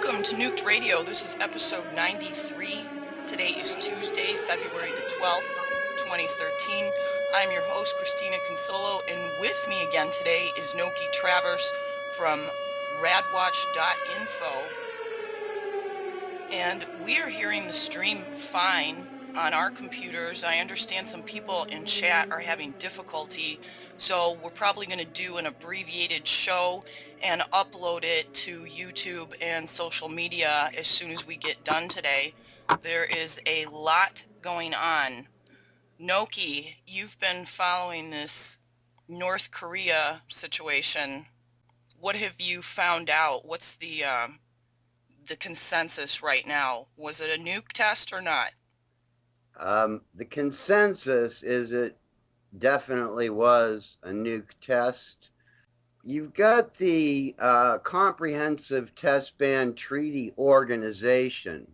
Welcome to Nuked Radio. This is episode 93. Today is Tuesday, February the 12th, 2013. I'm your host, Christina Consolo, and with me again today is Noki Traverse from radwatch.info. And we are hearing the stream fine on our computers. I understand some people in chat are having difficulty, so we're probably going to do an abbreviated show and upload it to YouTube and social media as soon as we get done today. There is a lot going on. Noki, you've been following this North Korea situation. What have you found out? What's the consensus right now? Was it a nuke test or not? The consensus is it definitely was a nuke test. You've got the Comprehensive Test Ban Treaty Organization.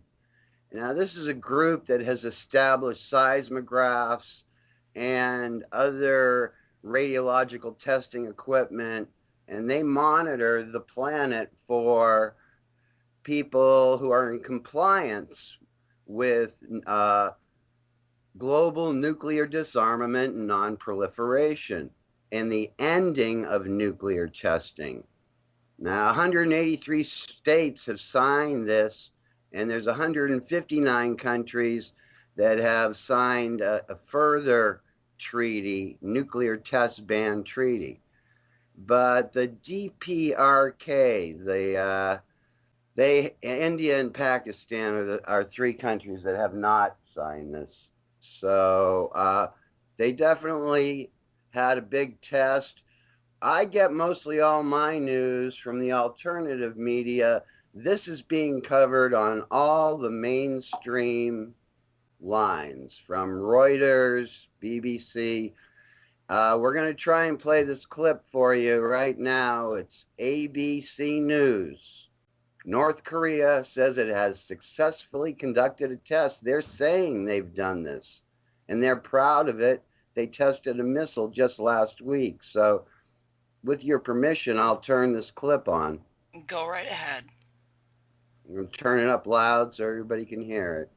Now, this is a group that has established seismographs and other radiological testing equipment, and they monitor the planet for people who are in compliance with global nuclear disarmament and non-proliferation and the ending of nuclear testing. Now, 183 states have signed this, and there's 159 countries that have signed a further treaty, nuclear test ban treaty. But the DPRK, India and Pakistan are three countries that have not signed this. So they definitely had a big test. I get mostly all my news from the alternative media. This is being covered on all the mainstream lines, from Reuters, BBC. We're going to try and play this clip for you right now. It's ABC News. North Korea says it has successfully conducted a test. They're saying they've done this, and they're proud of it. They tested a missile just last week. So with your permission, I'll turn this clip on. Go right ahead. I'm going to turn it up loud so everybody can hear it.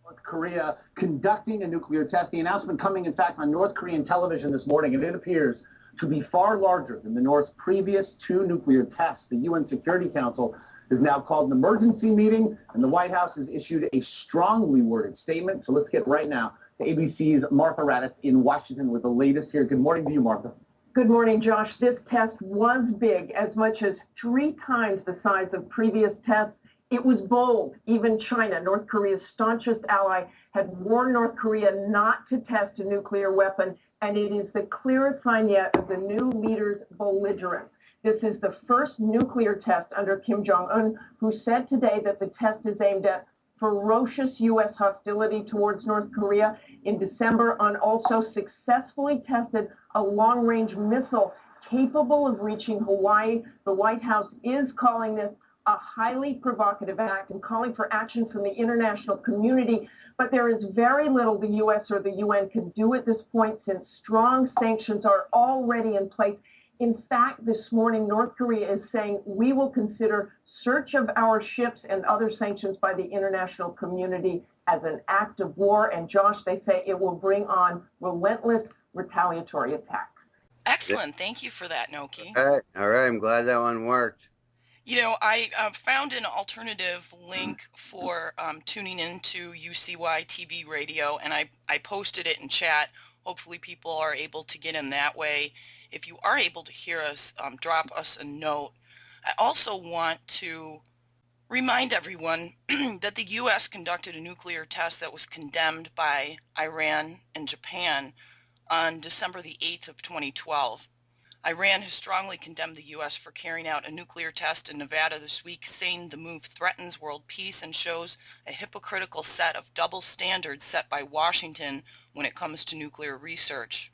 North Korea conducting a nuclear test. The announcement coming, in fact, on North Korean television this morning, and it appears to be far larger than the North's previous two nuclear tests. The UN Security Council is now called an emergency meeting, and the White House has issued a strongly worded statement. So let's get right now to ABC's Martha Raddatz in Washington with the latest here. Good morning to you, Martha. Good morning, Josh. This test was big, as much as 3 times the size of previous tests. It was bold. Even China, North Korea's staunchest ally, had warned North Korea not to test a nuclear weapon, and it is the clearest sign yet of the new leader's belligerence. This is the first nuclear test under Kim Jong-un, who said today that the test is aimed at ferocious U.S. hostility towards North Korea. In December, Un also successfully tested a long-range missile capable of reaching Hawaii. The White House is calling this a highly provocative act and calling for action from the international community. But there is very little the U.S. or the UN can do at this point, since strong sanctions are already in place. In fact, this morning, North Korea is saying we will consider search of our ships and other sanctions by the international community as an act of war. And Josh, they say it will bring on relentless retaliatory attack. Excellent. Thank you for that, Noki. All right. I'm glad that one worked. You know, I found an alternative link for tuning into UCY TV radio, and I posted it in chat. Hopefully people are able to get in that way. If you are able to hear us, drop us a note. I also want to remind everyone that the U.S. conducted a nuclear test that was condemned by Iran and Japan on December the 8th of 2012. Iran has strongly condemned the U.S. for carrying out a nuclear test in Nevada this week, saying the move threatens world peace and shows a hypocritical set of double standards set by Washington when it comes to nuclear research.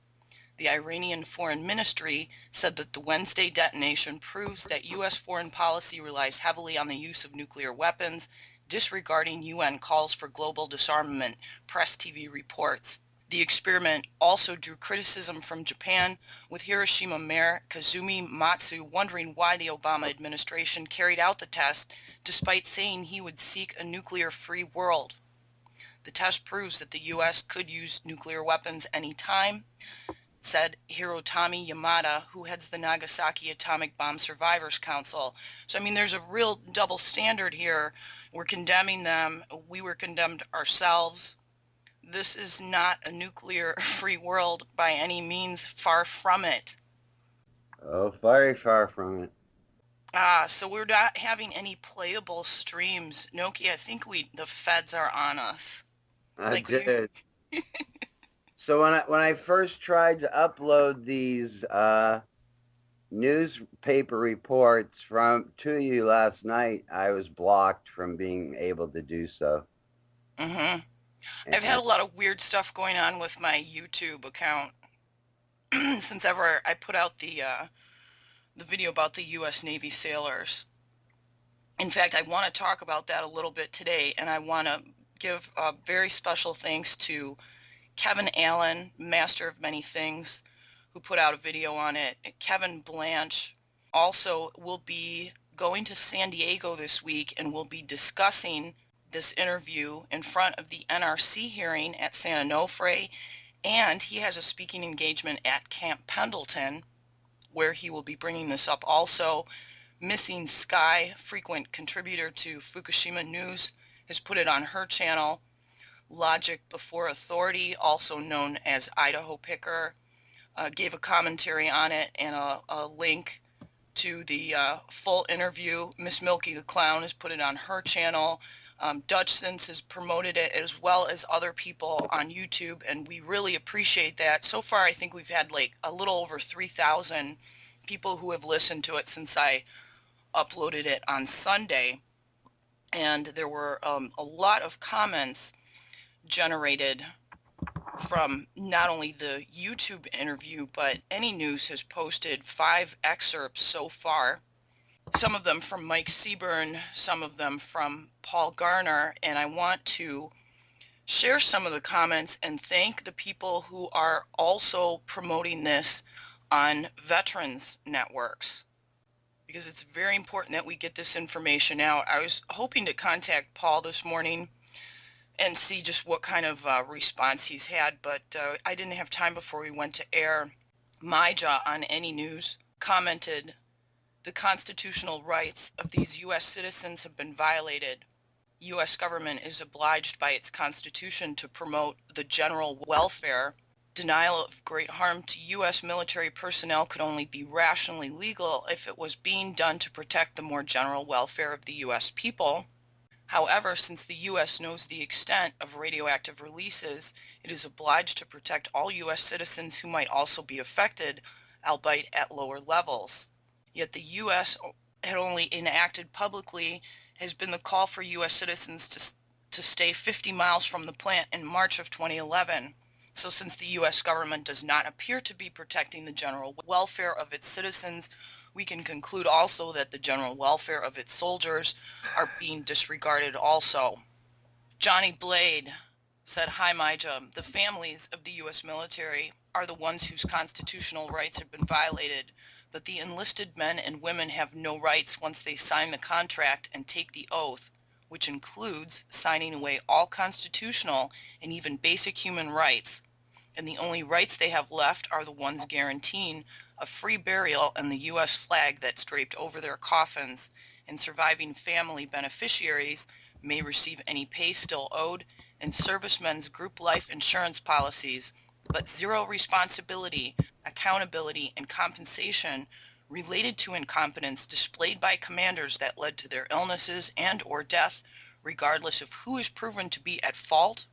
The Iranian Foreign Ministry said that the Wednesday detonation proves that U.S. foreign policy relies heavily on the use of nuclear weapons, disregarding UN calls for global disarmament, Press TV reports. The experiment also drew criticism from Japan, with Hiroshima Mayor Kazumi Matsu wondering why the Obama administration carried out the test despite saying he would seek a nuclear-free world. The test proves that the U.S. could use nuclear weapons anytime, said Hirotami Yamada, who heads the Nagasaki Atomic Bomb Survivors Council. So, I mean, there's a real double standard here. We're condemning them. We were condemned ourselves. This is not a nuclear-free world by any means, far from it. Oh, very far from it. So we're not having any playable streams. Noki, I think the feds are on us. I did. So when I first tried to upload these newspaper reports to you last night, I was blocked from being able to do so. Mm-hmm. I've had a lot of weird stuff going on with my YouTube account since ever I put out the video about the U.S. Navy sailors. In fact, I want to talk about that a little bit today, and I want to give a very special thanks to Kevin Allen, master of many things, who put out a video on it. Kevin Blanche also will be going to San Diego this week and will be discussing this interview in front of the NRC hearing at San Onofre, and he has a speaking engagement at Camp Pendleton where he will be bringing this up also. Missing Sky, frequent contributor to Fukushima News, has put it on her channel. Logic Before Authority, also known as Idaho Picker, gave a commentary on it and a link to the full interview. Miss Milky the Clown has put it on her channel. Dutch Sense has promoted it, as well as other people on YouTube, and we really appreciate that. So far, I think we've had like a little over 3,000 people who have listened to it since I uploaded it on Sunday, and there were a lot of comments generated from not only the YouTube interview, but Any News has posted 5 excerpts so far, some of them from Mike Seaburn, some of them from Paul Garner, and I want to share some of the comments and thank the people who are also promoting this on veterans networks, because it's very important that we get this information out. I was hoping to contact Paul this morning and see just what kind of response he's had, but I didn't have time before we went to air. Maija on Any News commented, "The constitutional rights of these U.S. citizens have been violated. U.S. government is obliged by its constitution to promote the general welfare. Denial of great harm to U.S. military personnel could only be rationally legal if it was being done to protect the more general welfare of the U.S. people. However, since the U.S. knows the extent of radioactive releases, it is obliged to protect all U.S. citizens who might also be affected, albeit at lower levels. Yet the U.S. had only enacted publicly has been the call for U.S. citizens to stay 50 miles from the plant in March of 2011. So since the U.S. government does not appear to be protecting the general welfare of its citizens, we can conclude also that the general welfare of its soldiers are being disregarded also." Johnny Blade said, "Hi, Maija. The families of the U.S. military are the ones whose constitutional rights have been violated, but the enlisted men and women have no rights once they sign the contract and take the oath, which includes signing away all constitutional and even basic human rights. And the only rights they have left are the ones guaranteeing a free burial and the U.S. flag that's draped over their coffins, and surviving family beneficiaries may receive any pay still owed, and servicemen's group life insurance policies, but zero responsibility, accountability, and compensation related to incompetence displayed by commanders that led to their illnesses and or death, regardless of who is proven to be at fault.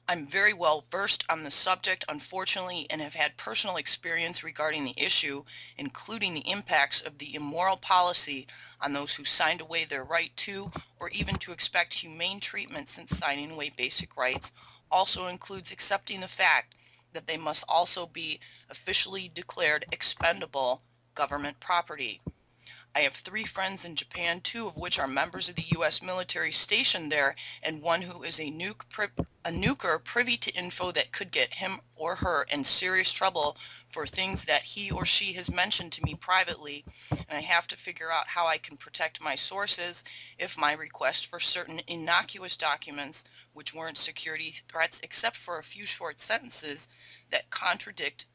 I'm very well versed on the subject, unfortunately, and have had personal experience regarding the issue, including the impacts of the immoral policy on those who signed away their right to, or even to expect humane treatment since signing away basic rights also includes accepting the fact that they must also be officially declared expendable government property. I have 3 friends in Japan, 2 of which are members of the U.S. military stationed there, and one who is a nuker privy to info that could get him or her in serious trouble for things that he or she has mentioned to me privately, and I have to figure out how I can protect my sources if my request for certain innocuous documents, which weren't security threats except for a few short sentences that contradict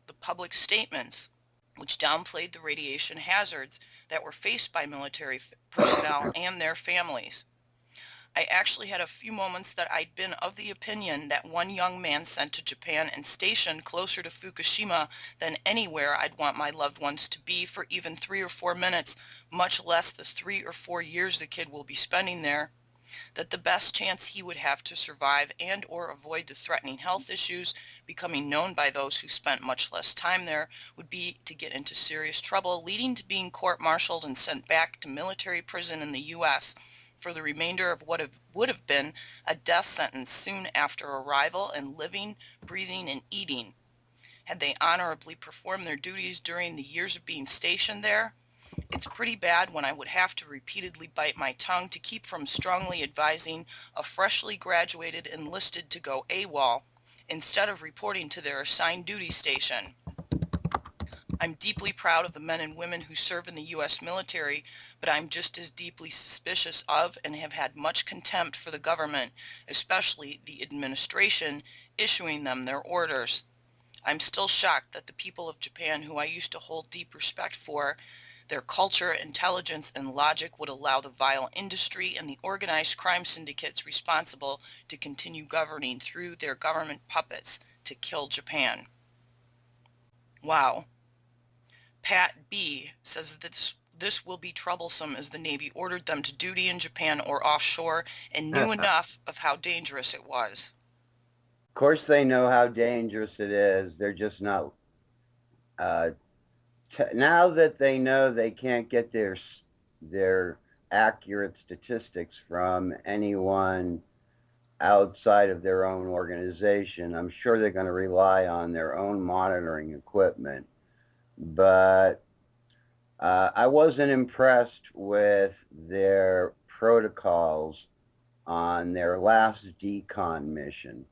the public statements, which downplayed the radiation hazards that were faced by military personnel and their families. I actually had a few moments that I'd been of the opinion that one young man sent to Japan and stationed closer to Fukushima than anywhere I'd want my loved ones to be for even 3 or 4 minutes, much less the 3 or 4 years the kid will be spending there, that the best chance he would have to survive and or avoid the threatening health issues becoming known by those who spent much less time there would be to get into serious trouble, leading to being court-martialed and sent back to military prison in the U.S. for the remainder of what would have been a death sentence soon after arrival, and living, breathing, and eating. Had they honorably performed their duties during the years of being stationed there? It's pretty bad when I would have to repeatedly bite my tongue to keep from strongly advising a freshly graduated enlisted to go AWOL instead of reporting to their assigned duty station. I'm deeply proud of the men and women who serve in the U.S. military, but I'm just as deeply suspicious of and have had much contempt for the government, especially the administration, issuing them their orders. I'm still shocked that the people of Japan, who I used to hold deep respect for, their culture, intelligence, and logic, would allow the vile industry and the organized crime syndicates responsible to continue governing through their government puppets to kill Japan. Wow. Pat B. says that this will be troublesome as the Navy ordered them to duty in Japan or offshore and knew enough of how dangerous it was. Of course they know how dangerous it is. They're just not now that they know they can't get their accurate statistics from anyone outside of their own organization, I'm sure they're going to rely on their own monitoring equipment. But I wasn't impressed with their protocols on their last decon mission.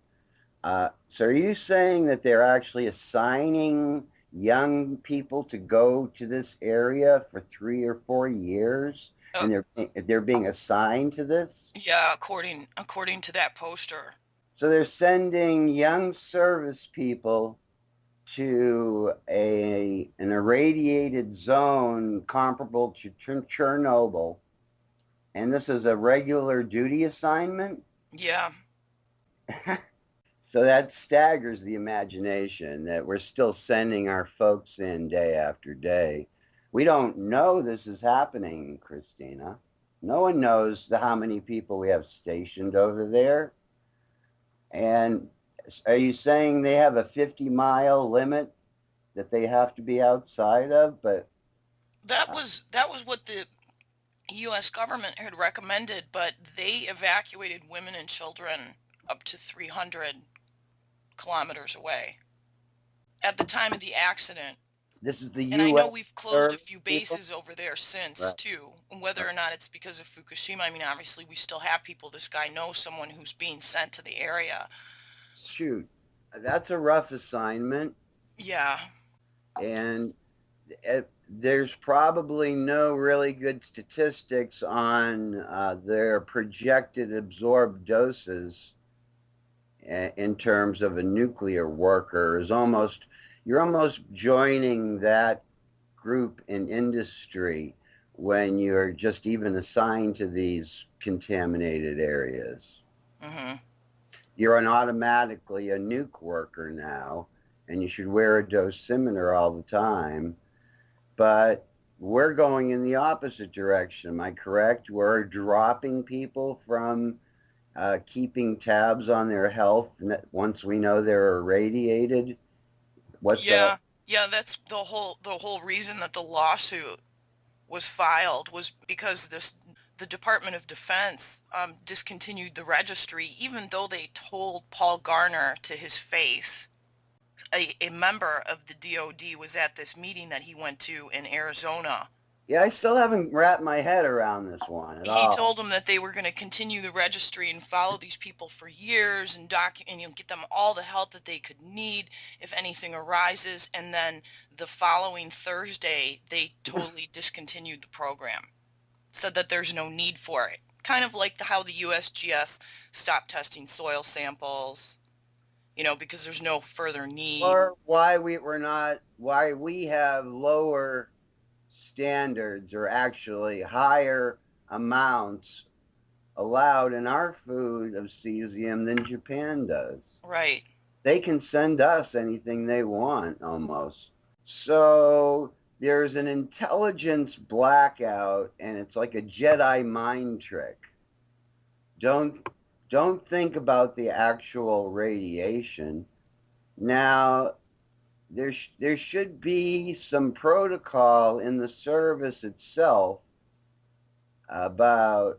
So are you saying that they're actually assigning young people to go to this area for 3 or 4 years, and they're being assigned to this? Yeah, according to that poster. So they're sending young service people to an irradiated zone comparable to Chernobyl, and this is a regular duty assignment? Yeah. So that staggers the imagination that we're still sending our folks in day after day. We don't know this is happening, Christina. No one knows how many people we have stationed over there. And are you saying they have a 50-mile limit that they have to be outside of? But that was what the U.S. government had recommended, but they evacuated women and children up to 300 kilometers away at the time of the accident. This is the U.S. And I know we've closed a few people? bases over there since, Right. too. Whether or not it's because of Fukushima, I mean, obviously we still have people. This guy knows someone who's being sent to the area. Shoot, that's a rough assignment. Yeah. And there's probably no really good statistics on their projected absorbed doses in terms of a nuclear worker. You're almost joining that group in industry when you're just even assigned to these contaminated areas. Mm-hmm. You're automatically a nuke worker now, and you should wear a dosimeter all the time. But we're going in the opposite direction. Am I correct? We're dropping people from keeping tabs on their health once we know they're irradiated. What's that? Yeah, that's the whole reason that the lawsuit was filed, was because the Department of Defense discontinued the registry, even though they told Paul Garner to his face. A member of the DOD was at this meeting that he went to in Arizona Yeah, I still haven't wrapped my head around this one at He all. told them that they were going to continue the registry and follow these people for years and get them all the help that they could need if anything arises. And then the following Thursday, they totally discontinued the program, said that there's no need for it. Kind of like how the USGS stopped testing soil samples, because there's no further need. Or why we have lower standards or actually higher amounts allowed in our food of cesium than Japan does. Right. They can send us anything they want almost. So there's an intelligence blackout, and it's like a Jedi mind trick. Don't think about the actual radiation. Now, there should be some protocol in the service itself about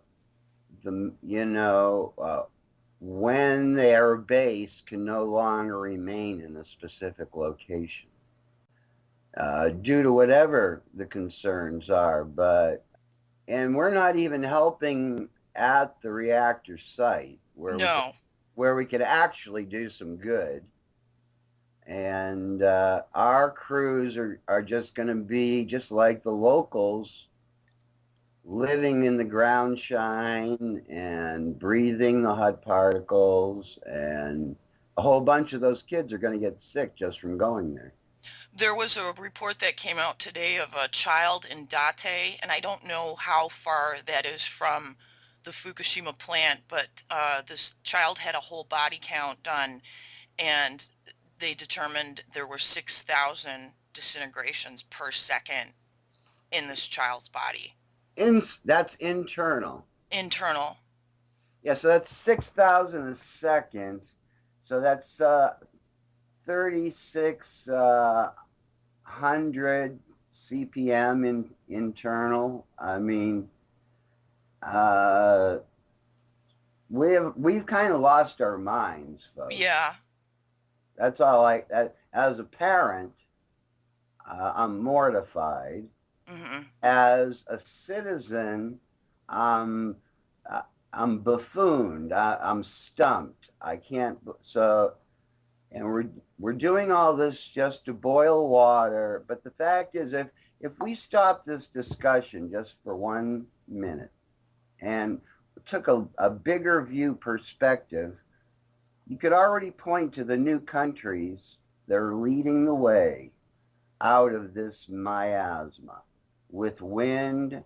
when their base can no longer remain in a specific location due to whatever the concerns are. And we're not even helping at the reactor site where we could actually do some good. And our crews are just going to be just like the locals, living in the ground shine and breathing the hot particles. And a whole bunch of those kids are going to get sick just from going there. There was a report that came out today of a child in Date, and I don't know how far that is from the Fukushima plant, but this child had a whole body count done, and they determined there were 6,000 disintegrations per second in this child's body. That's internal. Internal. Yeah, so that's 6,000 a second. So that's 3,600 CPM internal. I mean, we've kind of lost our minds, folks. Yeah. That's all as a parent, I'm mortified. Mm-hmm. As a citizen, I'm buffooned. I'm stumped. I can't. And we're doing all this just to boil water. But the fact is, if we stop this discussion just for 1 minute and took a bigger view perspective, you could already point to the new countries that are leading the way out of this miasma with wind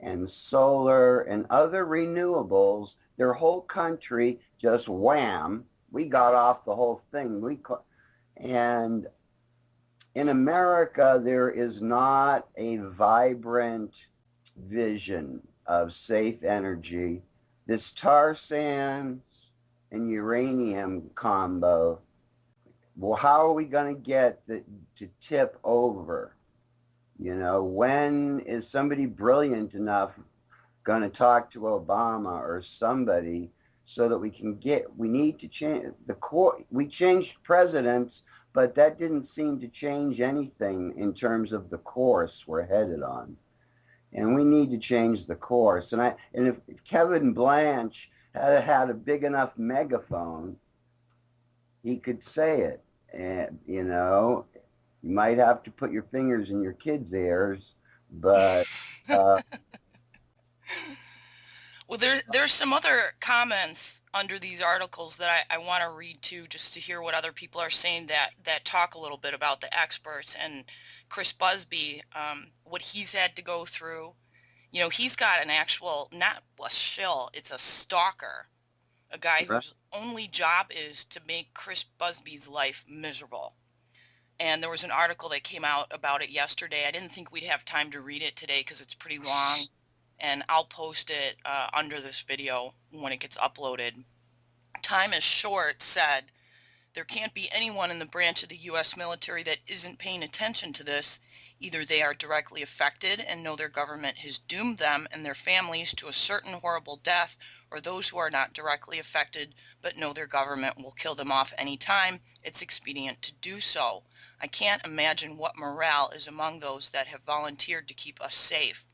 and solar and other renewables. Their whole country just wham, we got off the whole thing. And in America, there is not a vibrant vision of safe energy. This tar sands and uranium combo, well, how are we going to get to tip over? When is somebody brilliant enough going to talk to Obama or somebody so that we need to change the core? We changed presidents, but that didn't seem to change anything in terms of the course we're headed on. And we need to change the course. And if Kevin Blanche had a big enough megaphone, he could say it. And, you might have to put your fingers in your kids' ears, but... Well, there's some other comments under these articles that I want to read too, just to hear what other people are saying that talk a little bit about the experts. And Chris Busby, what he's had to go through. He's got an actual, not a shill, it's a stalker, a guy whose only job is to make Chris Busby's life miserable. And there was an article that came out about it yesterday. I didn't think we'd have time to read it today because it's pretty long, and I'll post it under this video when it gets uploaded. Time is Short said, "There can't be anyone in the branch of the U.S. military that isn't paying attention to this. Either they are directly affected and know their government has doomed them and their families to a certain horrible death, or those who are not directly affected but know their government will kill them off any time it's expedient to do so. I can't imagine what morale is among those that have volunteered to keep us safe.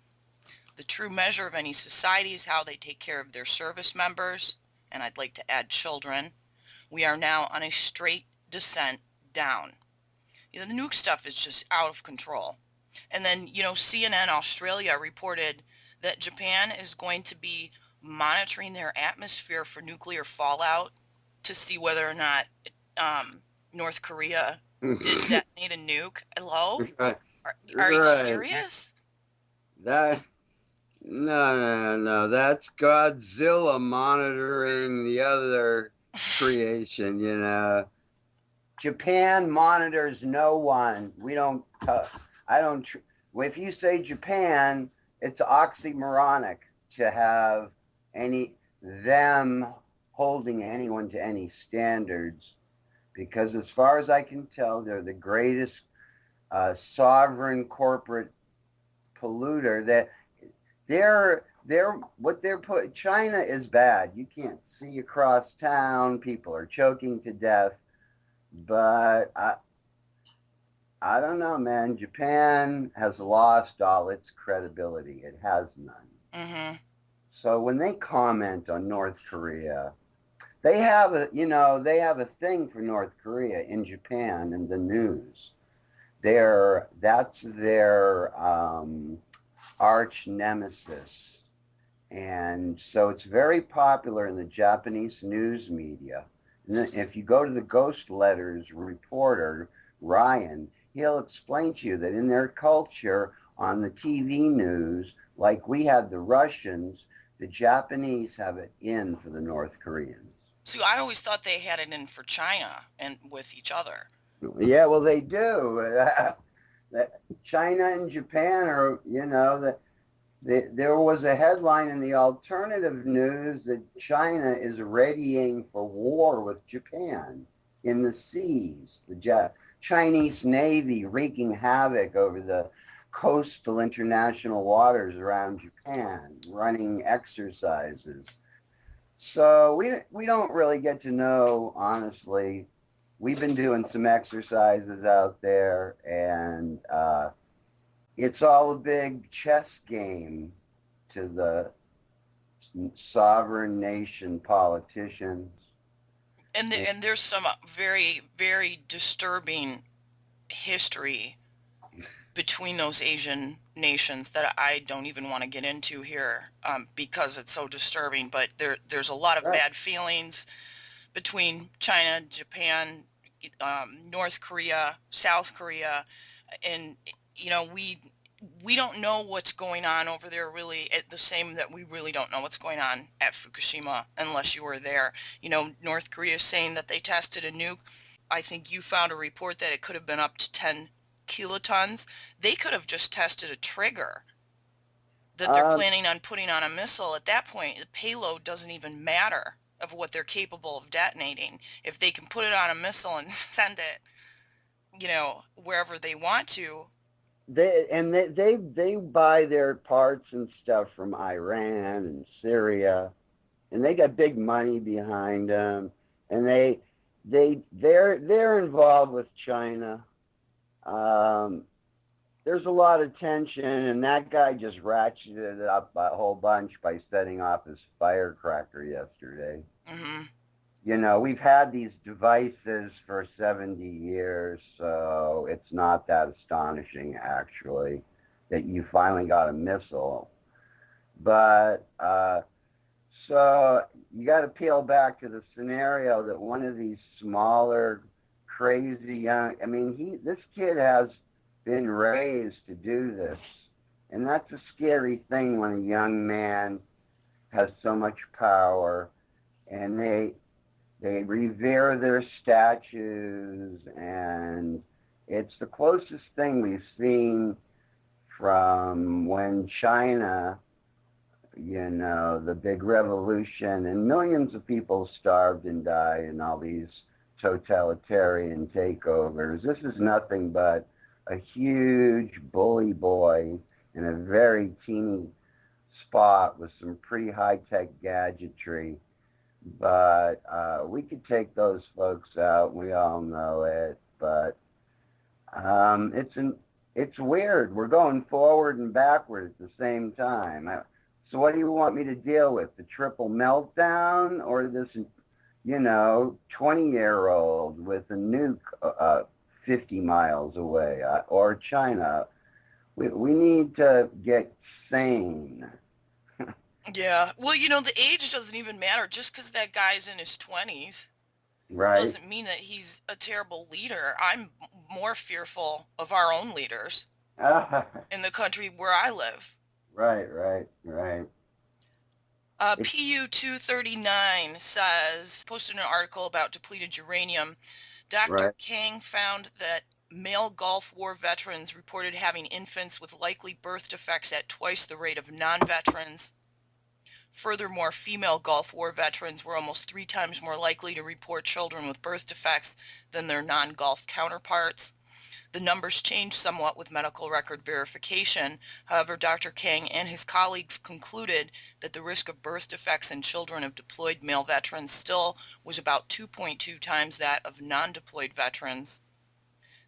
The true measure of any society is how they take care of their service members, and I'd like to add children. We are now on a straight descent down. You know, the nuke stuff is just out of control. And then, you know, CNN Australia reported that Japan is going to be monitoring their atmosphere for nuclear fallout to see whether or not North Korea did detonate a nuke. Hello? Right. Are you Right. serious? That no. That's Godzilla monitoring the other creation. You know, Japan monitors no one. We don't. I don't. If you say Japan, it's oxymoronic to have them holding anyone to any standards, because as far as I can tell, they're the greatest sovereign corporate polluter. That China is bad. You can't see across town. People are choking to death. But I don't know, man. Japan has lost all its credibility. It has none. Mm-hmm. So when they comment on North Korea, they have a thing for North Korea in Japan in the news. That's their arch nemesis. And so it's very popular in the Japanese news media. And then if you go to the Ghost Letters reporter, Ryan, he'll explain to you that in their culture on the TV news, like we had the Russians, the Japanese have it in for the North Koreans. See, I always thought they had it in for China and with each other. Yeah, well, they do. China and Japan are, there was a headline in the alternative news that China is readying for war with Japan in the seas. The Chinese Navy wreaking havoc over the coastal international waters around Japan, running exercises. So we don't really get to know, honestly. We've been doing some exercises out there, and it's all a big chess game to the sovereign nation politicians. And there's some very, very disturbing history between those Asian nations that I don't even want to get into here because it's so disturbing. But there's a lot of bad feelings between China, Japan, North Korea, South Korea, and we don't know what's going on over there really, the same that we really don't know what's going on at Fukushima unless you were there. North Korea is saying that they tested a nuke. I think you found a report that it could have been up to 10 kilotons. They could have just tested a trigger that they're planning on putting on a missile. At that point, the payload doesn't even matter of what they're capable of detonating. If they can put it on a missile and send it, wherever they want to. They buy their parts and stuff from Iran and Syria, and they got big money behind them, and they're involved with China. There's a lot of tension, and that guy just ratcheted it up a whole bunch by setting off his firecracker yesterday. Mm-hmm. We've had these devices for 70 years, so it's not that astonishing, actually, that you finally got a missile. But, so you got to peel back to the scenario that one of these smaller, crazy young, this kid has been raised to do this. And that's a scary thing when a young man has so much power, and they revere their statues, and it's the closest thing we've seen from when China, the big revolution, and millions of people starved and died in all these totalitarian takeovers. This is nothing but a huge bully boy in a very teeny spot with some pretty high-tech gadgetry. But we could take those folks out. We all know it. But It's weird. We're going forward and backward at the same time. So what do you want me to deal with? The triple meltdown or this, 20-year-old with a nuke 50 miles away or China? We need to get sane. Yeah. Well, the age doesn't even matter. Just because that guy's in his 20s Right. doesn't mean that he's a terrible leader. I'm more fearful of our own leaders in the country where I live. Right. PU 239 posted an article about depleted uranium. Dr. Right. Kang found that male Gulf War veterans reported having infants with likely birth defects at twice the rate of non-veterans. Furthermore, female Gulf War veterans were almost 3 times more likely to report children with birth defects than their non-Gulf counterparts. The numbers changed somewhat with medical record verification. However, Dr. Kang and his colleagues concluded that the risk of birth defects in children of deployed male veterans still was about 2.2 times that of non-deployed veterans.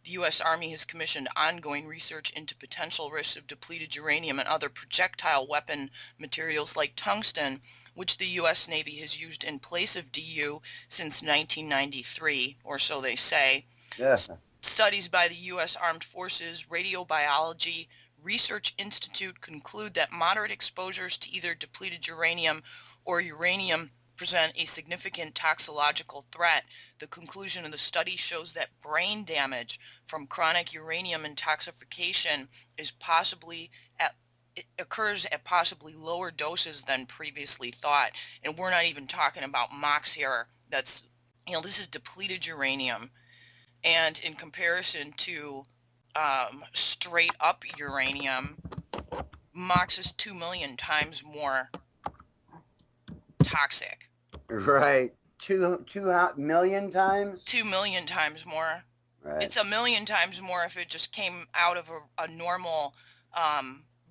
The U.S. Army has commissioned ongoing research into potential risks of depleted uranium and other projectile weapon materials like tungsten, which the U.S. Navy has used in place of DU since 1993, or so they say. Yeah. Studies by the U.S. Armed Forces Radiobiology Research Institute conclude that moderate exposures to either depleted uranium or uranium present a significant toxicological threat. The conclusion of the study shows that brain damage from chronic uranium intoxication occurs at possibly lower doses than previously thought. And we're not even talking about MOX here. This is depleted uranium. And in comparison to straight up uranium, MOX is 2 million times more toxic. Right. 2 million times? 2 million times more. Right. It's 1 million times more if it just came out of a normal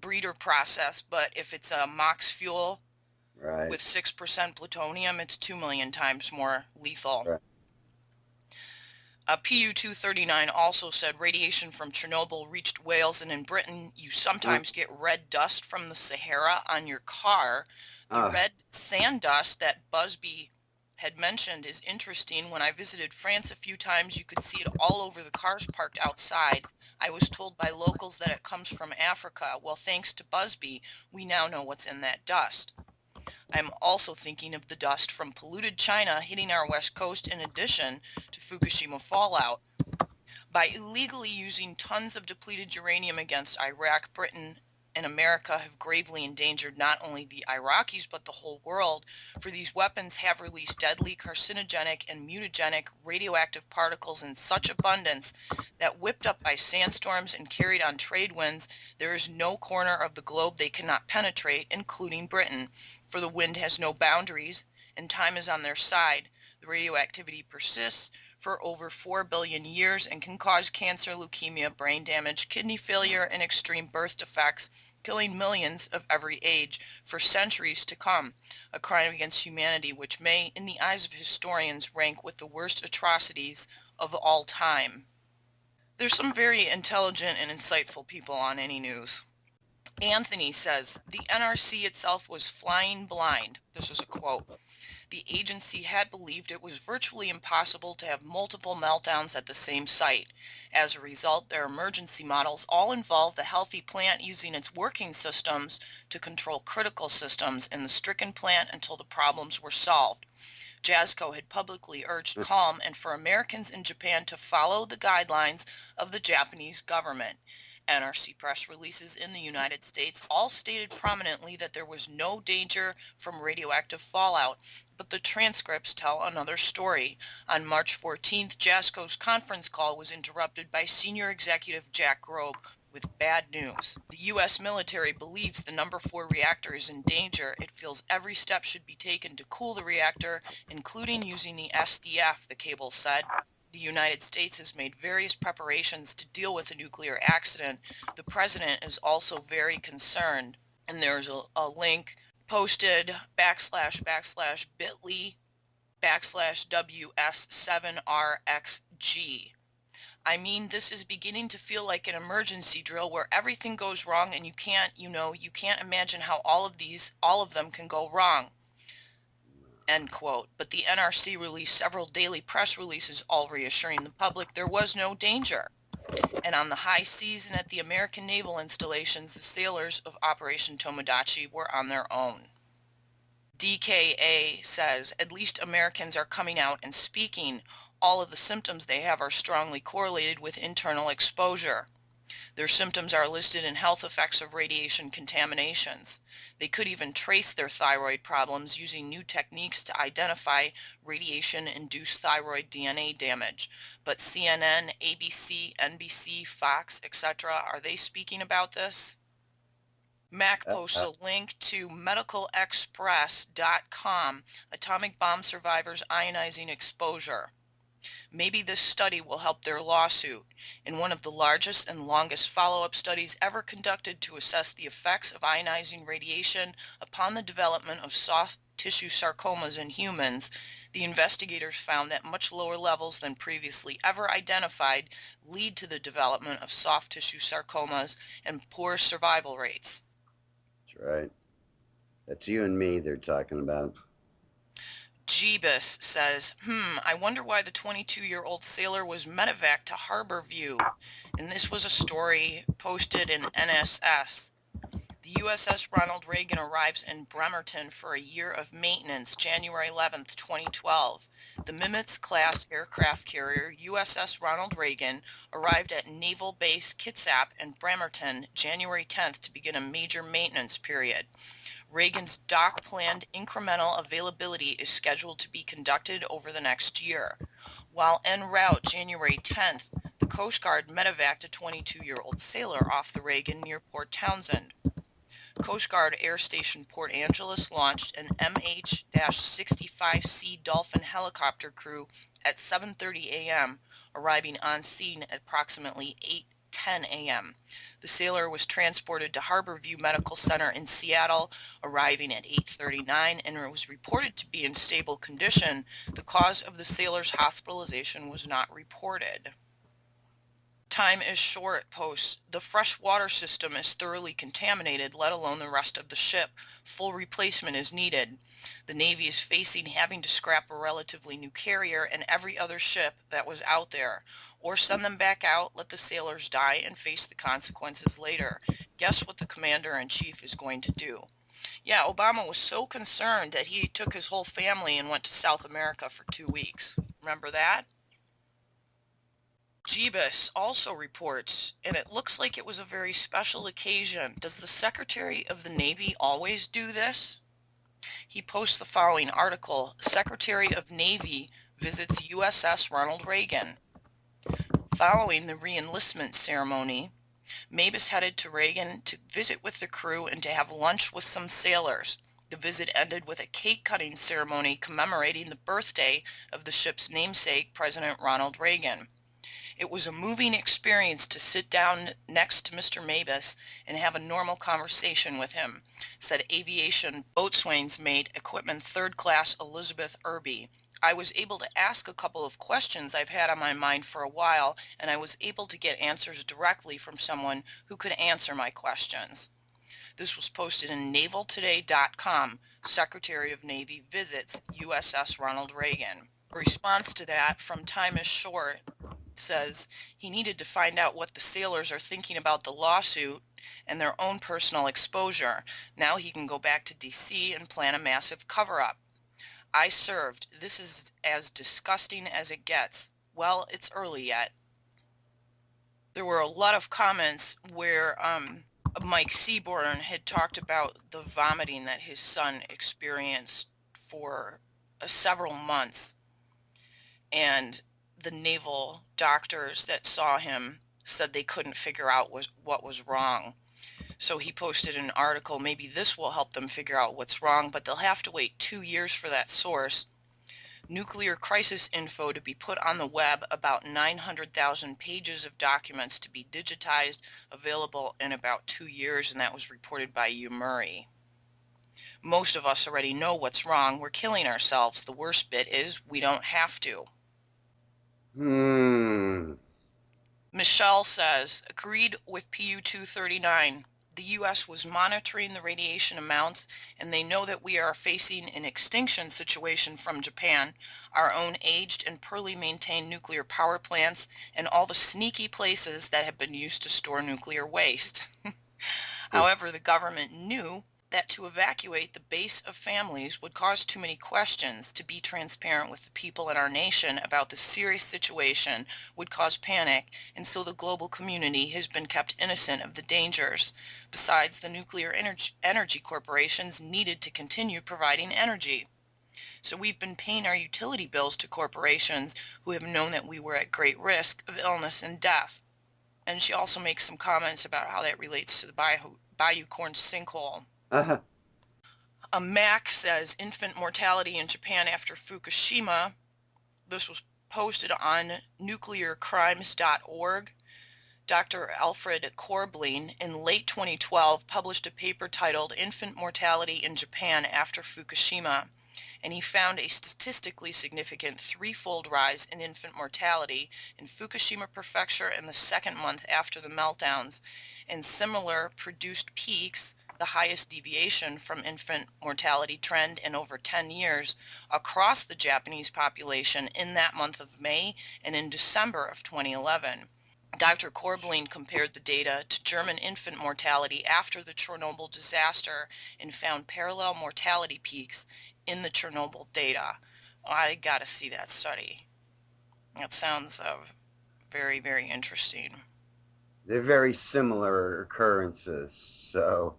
breeder process, but if it's a MOX fuel with 6% plutonium, it's 2 million times more lethal. Right. PU 239 also said radiation from Chernobyl reached Wales, and in Britain you sometimes get red dust from the Sahara on your car. The red sand dust that Busby had mentioned is interesting. When I visited France a few times, you could see it all over the cars parked outside. I was told by locals that it comes from Africa. Well, thanks to Busby, we now know what's in that dust. I'm also thinking of the dust from polluted China hitting our west coast in addition to Fukushima fallout. By illegally using tons of depleted uranium against Iraq, Britain and America have gravely endangered not only the Iraqis but the whole world, for these weapons have released deadly carcinogenic and mutagenic radioactive particles in such abundance that, whipped up by sandstorms and carried on trade winds, there is no corner of the globe they cannot penetrate, including Britain, for the wind has no boundaries and time is on their side. The radioactivity persists for over 4 billion years and can cause cancer, leukemia, brain damage, kidney failure, and extreme birth defects, killing millions of every age for centuries to come. A crime against humanity which may, in the eyes of historians, rank with the worst atrocities of all time. There's some very intelligent and insightful people on any news. Anthony says, the NRC itself was flying blind. This was a quote. The agency had believed it was virtually impossible to have multiple meltdowns at the same site. As a result, their emergency models all involve the healthy plant using its working systems to control critical systems in the stricken plant until the problems were solved. JASCO had publicly urged calm and for Americans in Japan to follow the guidelines of the Japanese government. NRC press releases in the United States all stated prominently that there was no danger from radioactive fallout, but the transcripts tell another story. On March 14th, JASCO's conference call was interrupted by senior executive Jack Grobe with bad news. The U.S. military believes the number 4 reactor is in danger. It feels every step should be taken to cool the reactor, including using the SDF, the cable said. The United States has made various preparations to deal with a nuclear accident. The president is also very concerned. And there's a link posted //bit.ly /WS7RXG. I mean, this is beginning to feel like an emergency drill where everything goes wrong and you can't imagine how all of them can go wrong. End quote. But the NRC released several daily press releases all reassuring the public there was no danger. And on the high seas and at the American naval installations, the sailors of Operation Tomodachi were on their own. DKA says at least Americans are coming out and speaking. All of the symptoms they have are strongly correlated with internal exposure. Their symptoms are listed in health effects of radiation contaminations. They could even trace their thyroid problems using new techniques to identify radiation-induced thyroid DNA damage. But CNN, ABC, NBC, Fox, etc., are they speaking about this? Mac posts a link to medicalexpress.com, atomic bomb survivors ionizing exposure. Maybe this study will help their lawsuit. In one of the largest and longest follow-up studies ever conducted to assess the effects of ionizing radiation upon the development of soft tissue sarcomas in humans, the investigators found that much lower levels than previously ever identified lead to the development of soft tissue sarcomas and poor survival rates. That's right. That's you and me they're talking about. Jeebus says, I wonder why the 22-year-old sailor was medevaced to Harborview. And this was a story posted in NSS. The USS Ronald Reagan arrives in Bremerton for a year of maintenance, January 11th, 2012. The Nimitz-class aircraft carrier USS Ronald Reagan arrived at Naval Base Kitsap in Bremerton, January 10th to begin a major maintenance period. Reagan's dock-planned incremental availability is scheduled to be conducted over the next year. While en route January 10th, the Coast Guard medevaced a 22-year-old sailor off the Reagan near Port Townsend. Coast Guard Air Station Port Angeles launched an MH-65C Dolphin helicopter crew at 7:30 a.m., arriving on scene at approximately 8:10 a.m. The sailor was transported to Harborview Medical Center in Seattle, arriving at 8:39, and was reported to be in stable condition. The cause of the sailor's hospitalization was not reported. Time is short posts. The freshwater system is thoroughly contaminated, let alone the rest of the ship. Full replacement is needed. The Navy is facing having to scrap a relatively new carrier and every other ship that was out there, or send them back out, let the sailors die, and face the consequences later. Guess what the commander-in-chief is going to do? Yeah, Obama was so concerned that he took his whole family and went to South America for 2 weeks. Remember that? Jeebus also reports, and it looks like it was a very special occasion. Does the Secretary of the Navy always do this? He posts the following article: Secretary of Navy visits USS Ronald Reagan. Following the re-enlistment ceremony, Mabus headed to Reagan to visit with the crew and to have lunch with some sailors. The visit ended with a cake-cutting ceremony commemorating the birthday of the ship's namesake, President Ronald Reagan. It was a moving experience to sit down next to Mr. Mabus and have a normal conversation with him, said aviation boatswain's mate, equipment third class Elizabeth Irby. I was able to ask a couple of questions I've had on my mind for a while, and I was able to get answers directly from someone who could answer my questions. This was posted in navaltoday.com. Secretary of Navy visits USS Ronald Reagan. A response to that from Time is Short says he needed to find out what the sailors are thinking about the lawsuit and their own personal exposure. Now he can go back to DC and plan a massive cover-up. I served. This is as disgusting as it gets. Well, it's early yet. There were a lot of comments where Mike Seaborn had talked about the vomiting that his son experienced for several months, and the naval doctors that saw him said they couldn't figure out what was wrong. So he posted an article. Maybe this will help them figure out what's wrong, but they'll have to wait 2 years for that source. Nuclear crisis info to be put on the web, about 900,000 pages of documents to be digitized, available in about 2 years, and that was reported by Hugh Murray. Most of us already know what's wrong. We're killing ourselves. The worst bit is we don't have to. Michelle says, agreed with PU 239. The U.S. was monitoring the radiation amounts, and they know that we are facing an extinction situation from Japan, our own aged and poorly maintained nuclear power plants, and all the sneaky places that have been used to store nuclear waste. However, the government knew that to evacuate the base of families would cause too many questions. To be transparent with the people in our nation about the serious situation would cause panic, and so the global community has been kept innocent of the dangers. Besides, the nuclear energy corporations needed to continue providing energy. So we've been paying our utility bills to corporations who have known that we were at great risk of illness and death. And she also makes some comments about how that relates to the Bayou Corn sinkhole. Uh-huh. Mac says infant mortality in Japan after Fukushima. This was posted on nuclearcrimes.org. Dr. Alfred Korbling in late 2012 published a paper titled Infant Mortality in Japan After Fukushima, and he found a statistically significant threefold rise in infant mortality in Fukushima Prefecture in the second month after the meltdowns, and similar produced peaks, the highest deviation from infant mortality trend in over 10 years, across the Japanese population in that month of May and in December of 2011. Dr. Korbling compared the data to German infant mortality after the Chernobyl disaster and found parallel mortality peaks in the Chernobyl data. I got to see that study. That sounds very, very interesting. They're very similar occurrences. So,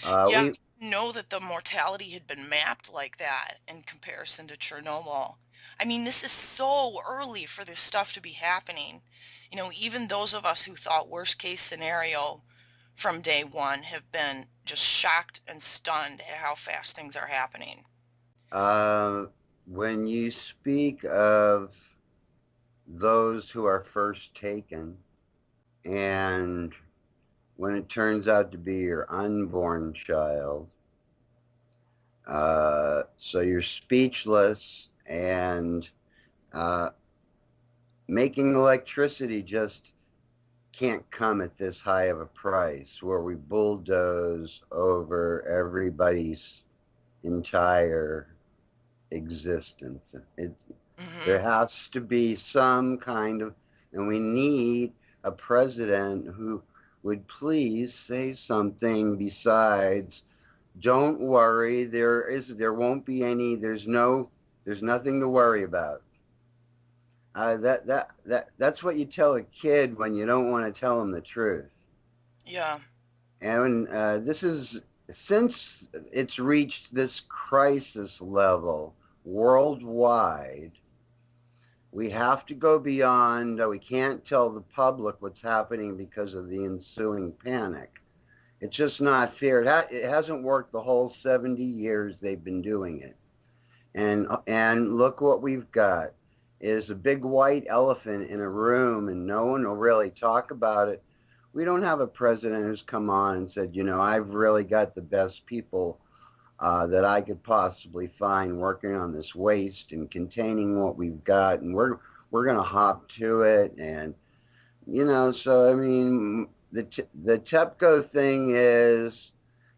Yeah, I didn't know that the mortality had been mapped like that in comparison to Chernobyl. I mean, this is so early for this stuff to be happening. You know, even those of us who thought worst case scenario from day one have been just shocked and stunned at how fast things are happening. when you speak of those who are first taken, and when it turns out to be your unborn child, so you're speechless, and making electricity just can't come at this high of a price, where we bulldoze over everybody's entire existence. There has to be some kind of, and we need a president who would please say something besides, don't worry, there won't be any, there's nothing to worry about. That's what you tell a kid when you don't want to tell them the truth. Yeah. And this is, since it's reached this crisis level worldwide, we have to go beyond, we can't tell the public what's happening because of the ensuing panic. It's just not fair. It hasn't worked the whole 70 years they've been doing it. And look what we've got is a big white elephant in a room, and no one will really talk about it. We don't have a president who's come on and said, you know, I've really got the best people that I could possibly find working on this waste and containing what we've got, and we're going to hop to it. And, you know, so, I mean, the TEPCO thing is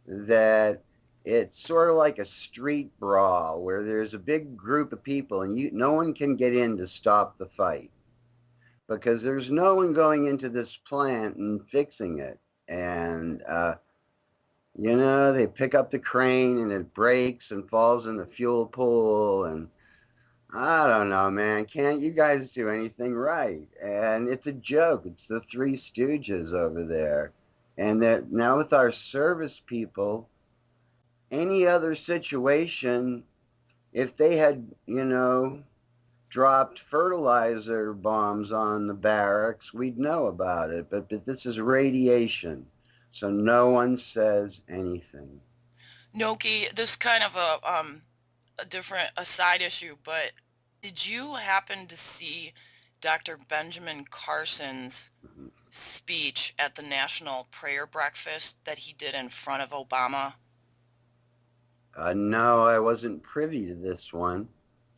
that it's sort of like a street brawl where there's a big group of people and no one can get in to stop the fight, because there's no one going into this plant and fixing it. And, you know, they pick up the crane and it breaks and falls in the fuel pool. And I don't know, man, can't you guys do anything right? And it's a joke. It's the Three Stooges over there. And that now with our service people, any other situation, if they had, you know, dropped fertilizer bombs on the barracks, we'd know about it. But this is radiation, so no one says anything. Noki, this is kind of a side issue, but did you happen to see Dr. Benjamin Carson's speech at the National Prayer Breakfast that he did in front of Obama? No, I wasn't privy to this one.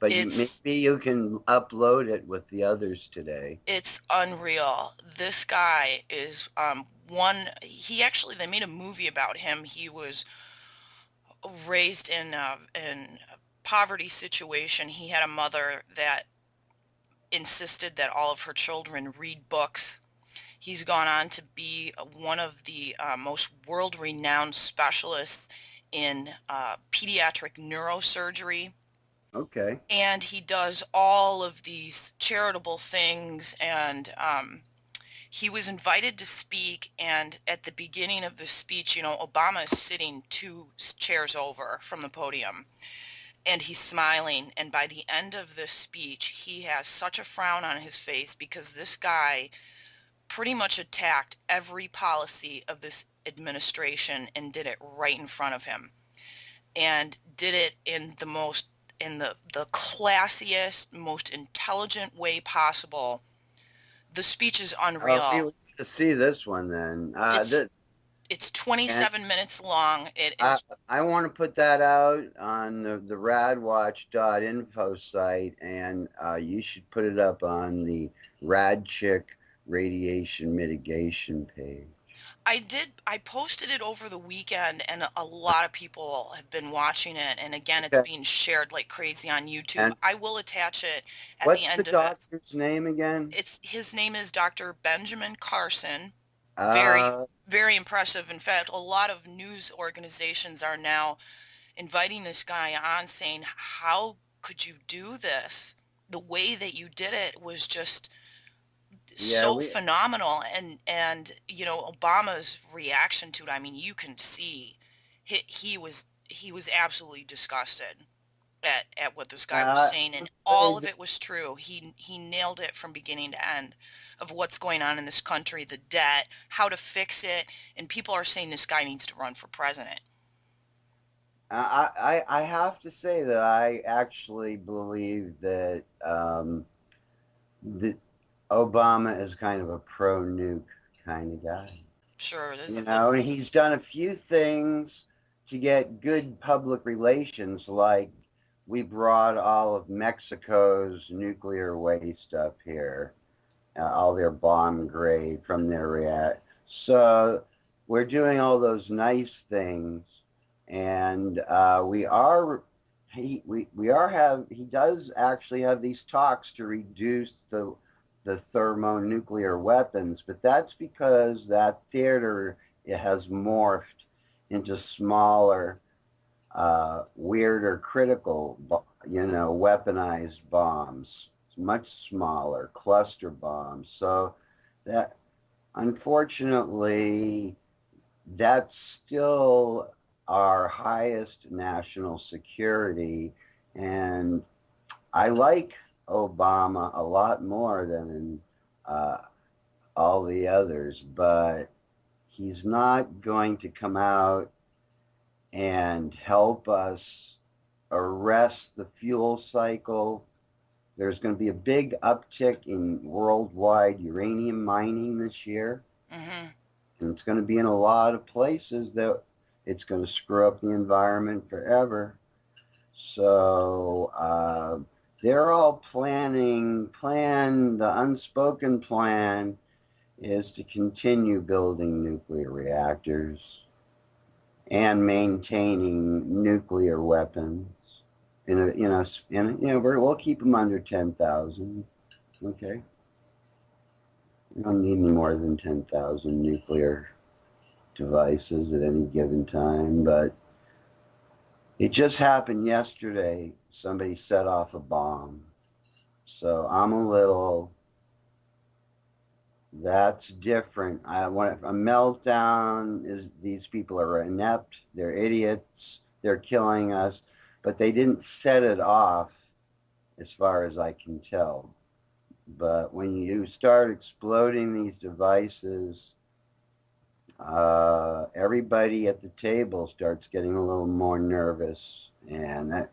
But It's maybe you can upload it with the others today. it's unreal. This guy is they made a movie about him. He was raised in a poverty situation. He had a mother that insisted that all of her children read books. He's gone on to be one of the most world-renowned specialists in pediatric neurosurgery. Okay. And he does all of these charitable things. And he was invited to speak. And at the beginning of the speech, Obama is sitting 2 chairs over from the podium. And he's smiling. And by the end of this speech, he has such a frown on his face because this guy pretty much attacked every policy of this administration and did it right in front of him, and did it in the classiest, most intelligent way possible. The speech is unreal. Oh, we need to see this one then. It's 27 minutes long. It is. I want to put that out on the radwatch.info site, and you should put it up on the RadChick radiation mitigation page. I posted it over the weekend, and a lot of people have been watching it. And again, it's being shared like crazy on YouTube. And I will attach it at the end of it. What's the doctor's name again? His name is Dr. Benjamin Carson. Very impressive. In fact, a lot of news organizations are now inviting this guy on, saying, how could you do this? The way that you did it was just phenomenal. And Obama's reaction to it, I mean, you can see he was absolutely disgusted at what this guy was saying, and all of it was true. He nailed it from beginning to end of what's going on in this country, the debt, how to fix it, and people are saying this guy needs to run for president. I have to say that I actually believe that Obama is kind of a pro-nuke kind of guy. Sure, it is. And he's done a few things to get good public relations, like we brought all of Mexico's nuclear waste up here, all their bomb grade from their react. So we're doing all those nice things, and he does actually have these talks to reduce the thermonuclear weapons, but that's because that theater, it has morphed into smaller, weirder, critical, weaponized bombs. It's much smaller, cluster bombs. So that, unfortunately, that's still our highest national security, and I like Obama a lot more than all the others, but he's not going to come out and help us arrest the fuel cycle. There's going to be a big uptick in worldwide uranium mining this year. Mm-hmm. And it's going to be in a lot of places that it's going to screw up the environment forever. So they're all the unspoken plan is to continue building nuclear reactors and maintaining nuclear weapons. We'll keep them under 10,000. Okay. We don't need any more than 10,000 nuclear devices at any given time, but it just happened yesterday. Somebody set off a bomb. So that's different. A meltdown is, these people are inept, they're idiots, they're killing us, but they didn't set it off as far as I can tell. But when you start exploding these devices, everybody at the table starts getting a little more nervous, and that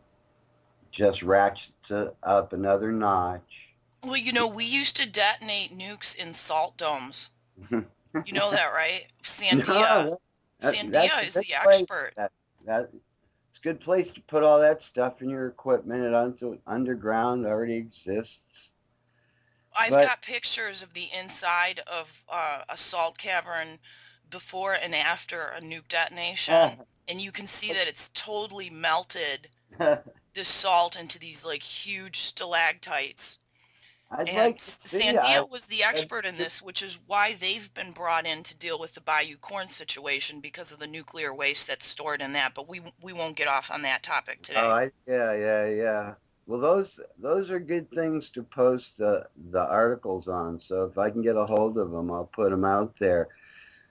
just ratchets it up another notch. Well, we used to detonate nukes in salt domes. You know that, right? Sandia. Sandia is the expert. It's a good place to put all that stuff in your equipment. It underground already exists. I've But got pictures of the inside of a salt cavern before and after a nuke detonation, and you can see that it's totally melted this salt into these like huge stalactites. I'd And like to see. Sandia was the I'd, expert in this, which is why they've been brought in to deal with the Bayou Corn situation because of the nuclear waste that's stored in that. But we won't get off on that topic oh, today. yeah. Well, those are good things to post the articles on. So if I can get a hold of them, I'll put them out there.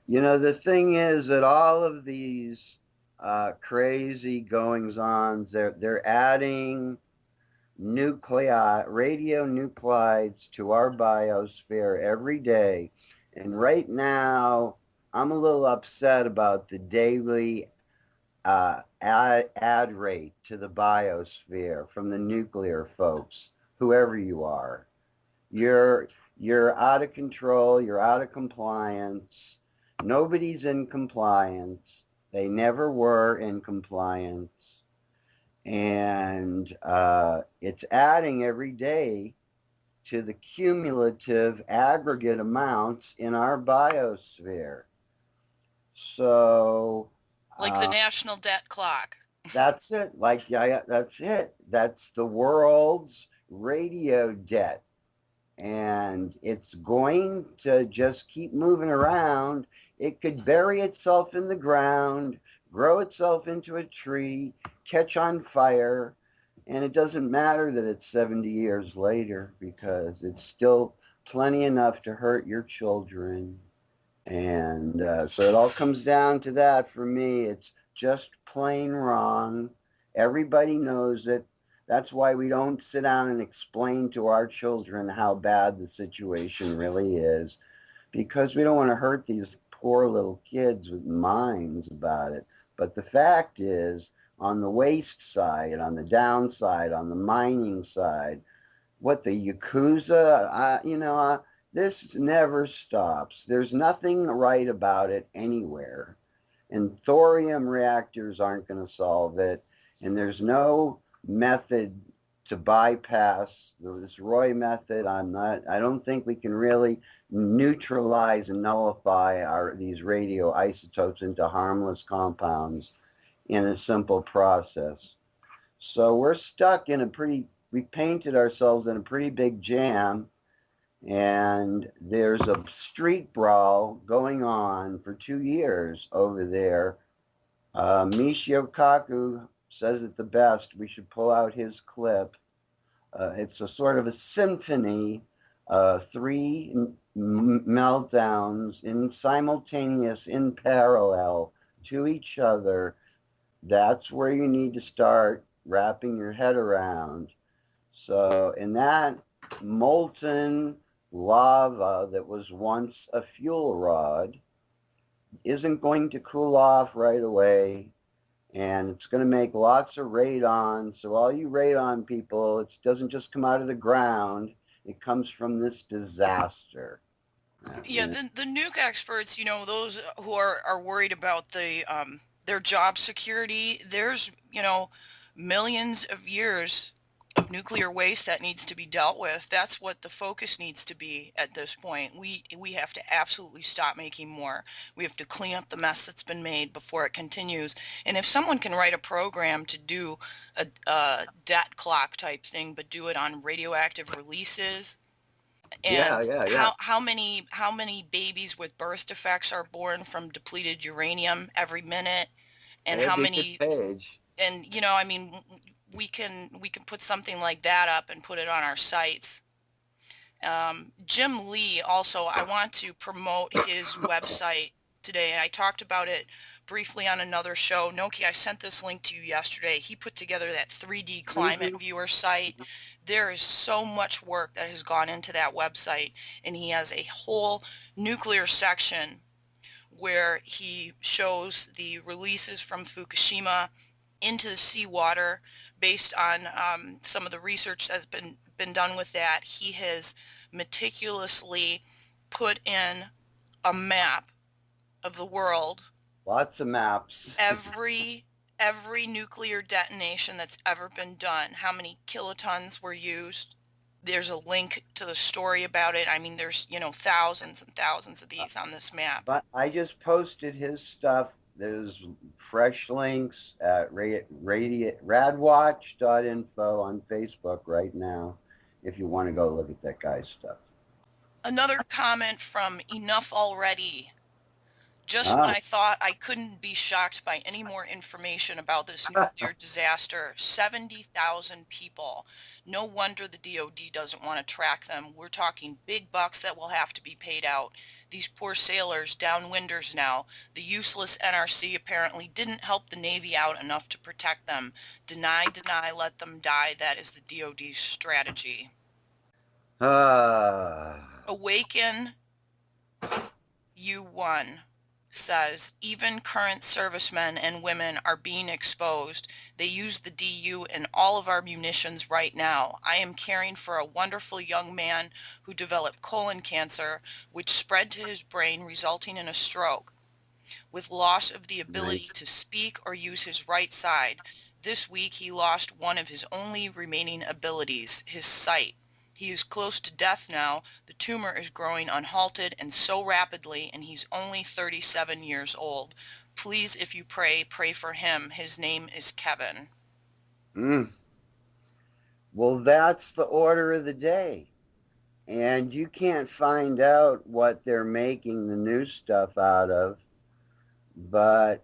You know, the thing is that all of these crazy goings-ons, they're adding radionuclides to our biosphere every day. And right now, I'm a little upset about the daily add rate to the biosphere from the nuclear folks, whoever you are. You're you're out of control. You're out of compliance. Nobody's in compliance. They never were in compliance. And it's adding every day to the cumulative aggregate amounts in our biosphere. So Like the national debt clock. that's it. Like, yeah, that's it. That's the world's radio debt. And it's going to just keep moving around. It could bury itself in the ground, grow itself into a tree, catch on fire, and it doesn't matter that it's 70 years later because it's still plenty enough to hurt your children. And so it all comes down to that for me. It's just plain wrong. Everybody knows it. That's why we don't sit down and explain to our children how bad the situation really is, because we don't want to hurt these poor little kids with minds about it. But the fact is, on the waste side, on the downside, on the mining side, what the Yakuza, this never stops. There's nothing right about it anywhere. And thorium reactors aren't going to solve it. And there's no method to bypass this Roy method. I don't think we can really neutralize and nullify these radioisotopes into harmless compounds in a simple process. So we're stuck in we painted ourselves in a pretty big jam, and there's a street brawl going on for 2 years over there. Michio Kaku says it the best. We should pull out his clip. It's a sort of a symphony, three meltdowns in parallel to each other. That's where you need to start wrapping your head around. So in that molten lava that was once a fuel rod isn't going to cool off right away, and it's going to make lots of radon. So all you radon people, it doesn't just come out of the ground. It comes from this disaster. Yeah, the nuke experts, those who are worried about their job security, there's, millions of years of nuclear waste that needs to be dealt with. That's what the focus needs to be at this point. We have to absolutely stop making more. We have to clean up the mess that's been made before it continues. And if someone can write a program to do a debt clock type thing, but do it on radioactive releases, and Yeah. how many babies with birth defects are born from depleted uranium every minute, and That'd how be a good many, page. and we can put something like that up and put it on our sites. Jim Lee also, I want to promote his website today, and I talked about it briefly on another show. Noki, I sent this link to you yesterday. He put together that 3D climate viewer site. There is so much work that has gone into that website, and he has a whole nuclear section where he shows the releases from Fukushima into the seawater based on some of the research that's been done with that. He has meticulously put in a map of the world. Lots of maps. Every every nuclear detonation that's ever been done, how many kilotons were used. There's a link to the story about it. I mean, there's, thousands and thousands of these on this map. But I just posted his stuff. There's fresh links at radwatch.info on Facebook right now if you want to go look at that guy's stuff. Another comment from Enough Already. Just when I thought I couldn't be shocked by any more information about this nuclear disaster, 70,000 people. No wonder the DOD doesn't want to track them. We're talking big bucks that will have to be paid out. These poor sailors, downwinders now. The useless NRC apparently didn't help the Navy out enough to protect them. Deny, let them die. That is the DOD's strategy. Awaken, you won. Says, even current servicemen and women are being exposed. They use the DU in all of our munitions right now. I am caring for a wonderful young man who developed colon cancer, which spread to his brain, resulting in a stroke, with loss of the ability to speak or use his right side. This week he lost one of his only remaining abilities, his sight. He is close to death now. The tumor is growing unhalted and so rapidly, and he's only 37 years old. Please, if you pray for him. His name is Kevin. Well, that's the order of the day. And you can't find out what they're making the new stuff out of. But,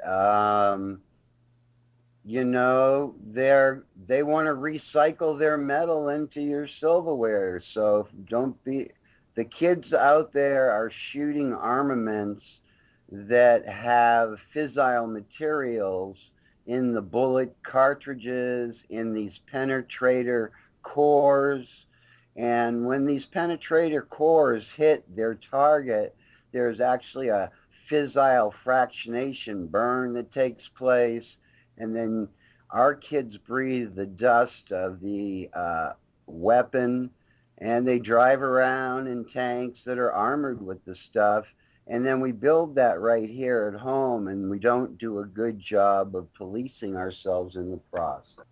they want to recycle their metal into your silverware. So the kids out there are shooting armaments that have fissile materials in the bullet cartridges, in these penetrator cores. And when these penetrator cores hit their target, there's actually a fissile fractionation burn that takes place. And then our kids breathe the dust of the weapon, and they drive around in tanks that are armored with the stuff. And then we build that right here at home, and we don't do a good job of policing ourselves in the process.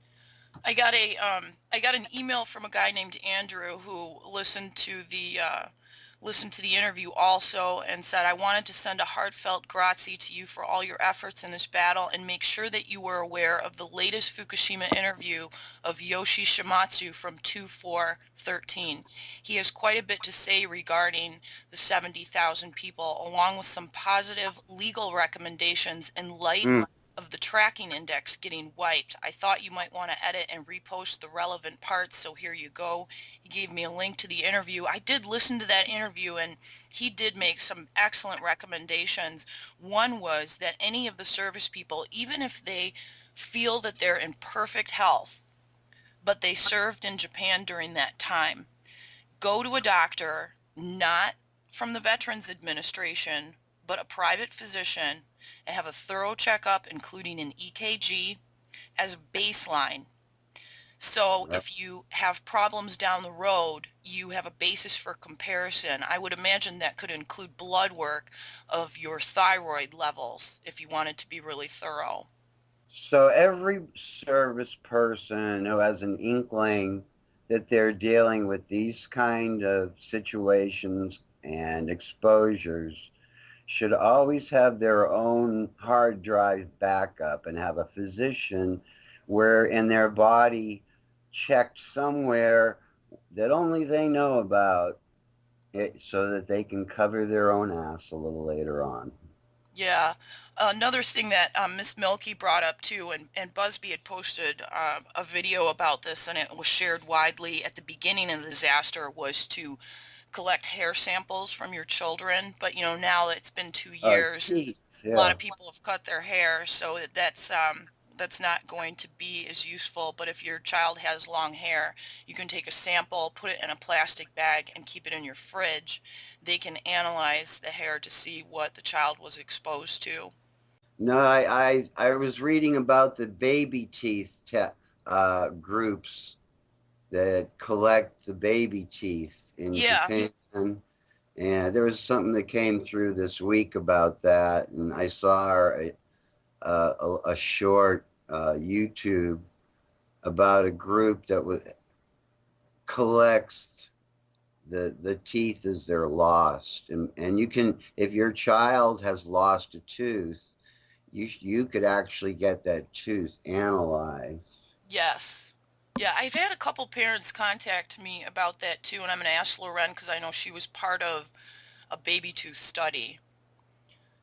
I got an email from a guy named Andrew who listened to the interview also and said, I wanted to send a heartfelt grazie to you for all your efforts in this battle and make sure that you were aware of the latest Fukushima interview of Yoshi Shimatsu from 2/4/13. He has quite a bit to say regarding the 70,000 people, along with some positive legal recommendations in light of the tracking index getting wiped. I thought you might want to edit and repost the relevant parts, so here you go. He gave me a link to the interview. I did listen to that interview, and he did make some excellent recommendations. One was that any of the service people, even if they feel that they're in perfect health, but they served in Japan during that time, go to a doctor, not from the Veterans Administration, but a private physician, and have a thorough checkup, including an EKG, as a baseline. So if you have problems down the road, you have a basis for comparison. I would imagine that could include blood work of your thyroid levels if you wanted to be really thorough. So every service person who has an inkling that they're dealing with these kind of situations and exposures should always have their own hard drive backup and have a physician where in their body checked somewhere that only they know about it so that they can cover their own ass a little later on. Yeah. Another thing that Miss Milky brought up too, and Busby had posted a video about this, and it was shared widely at the beginning of the disaster, was to collect hair samples from your children. But now that it's been 2 years, Yeah. A lot of people have cut their hair, so that's not going to be as useful. But if your child has long hair, you can take a sample, put it in a plastic bag, and keep it in your fridge. They can analyze the hair to see what the child was exposed to. No, I was reading about the baby teeth groups that collect the baby teeth in Japan. And there was something that came through this week about that, and I saw a short YouTube about a group that collects the teeth as they're lost. And you can, if your child has lost a tooth, you could actually get that tooth analyzed. Yes. Yeah, I've had a couple parents contact me about that too, and I'm going to ask Loren because I know she was part of a baby tooth study.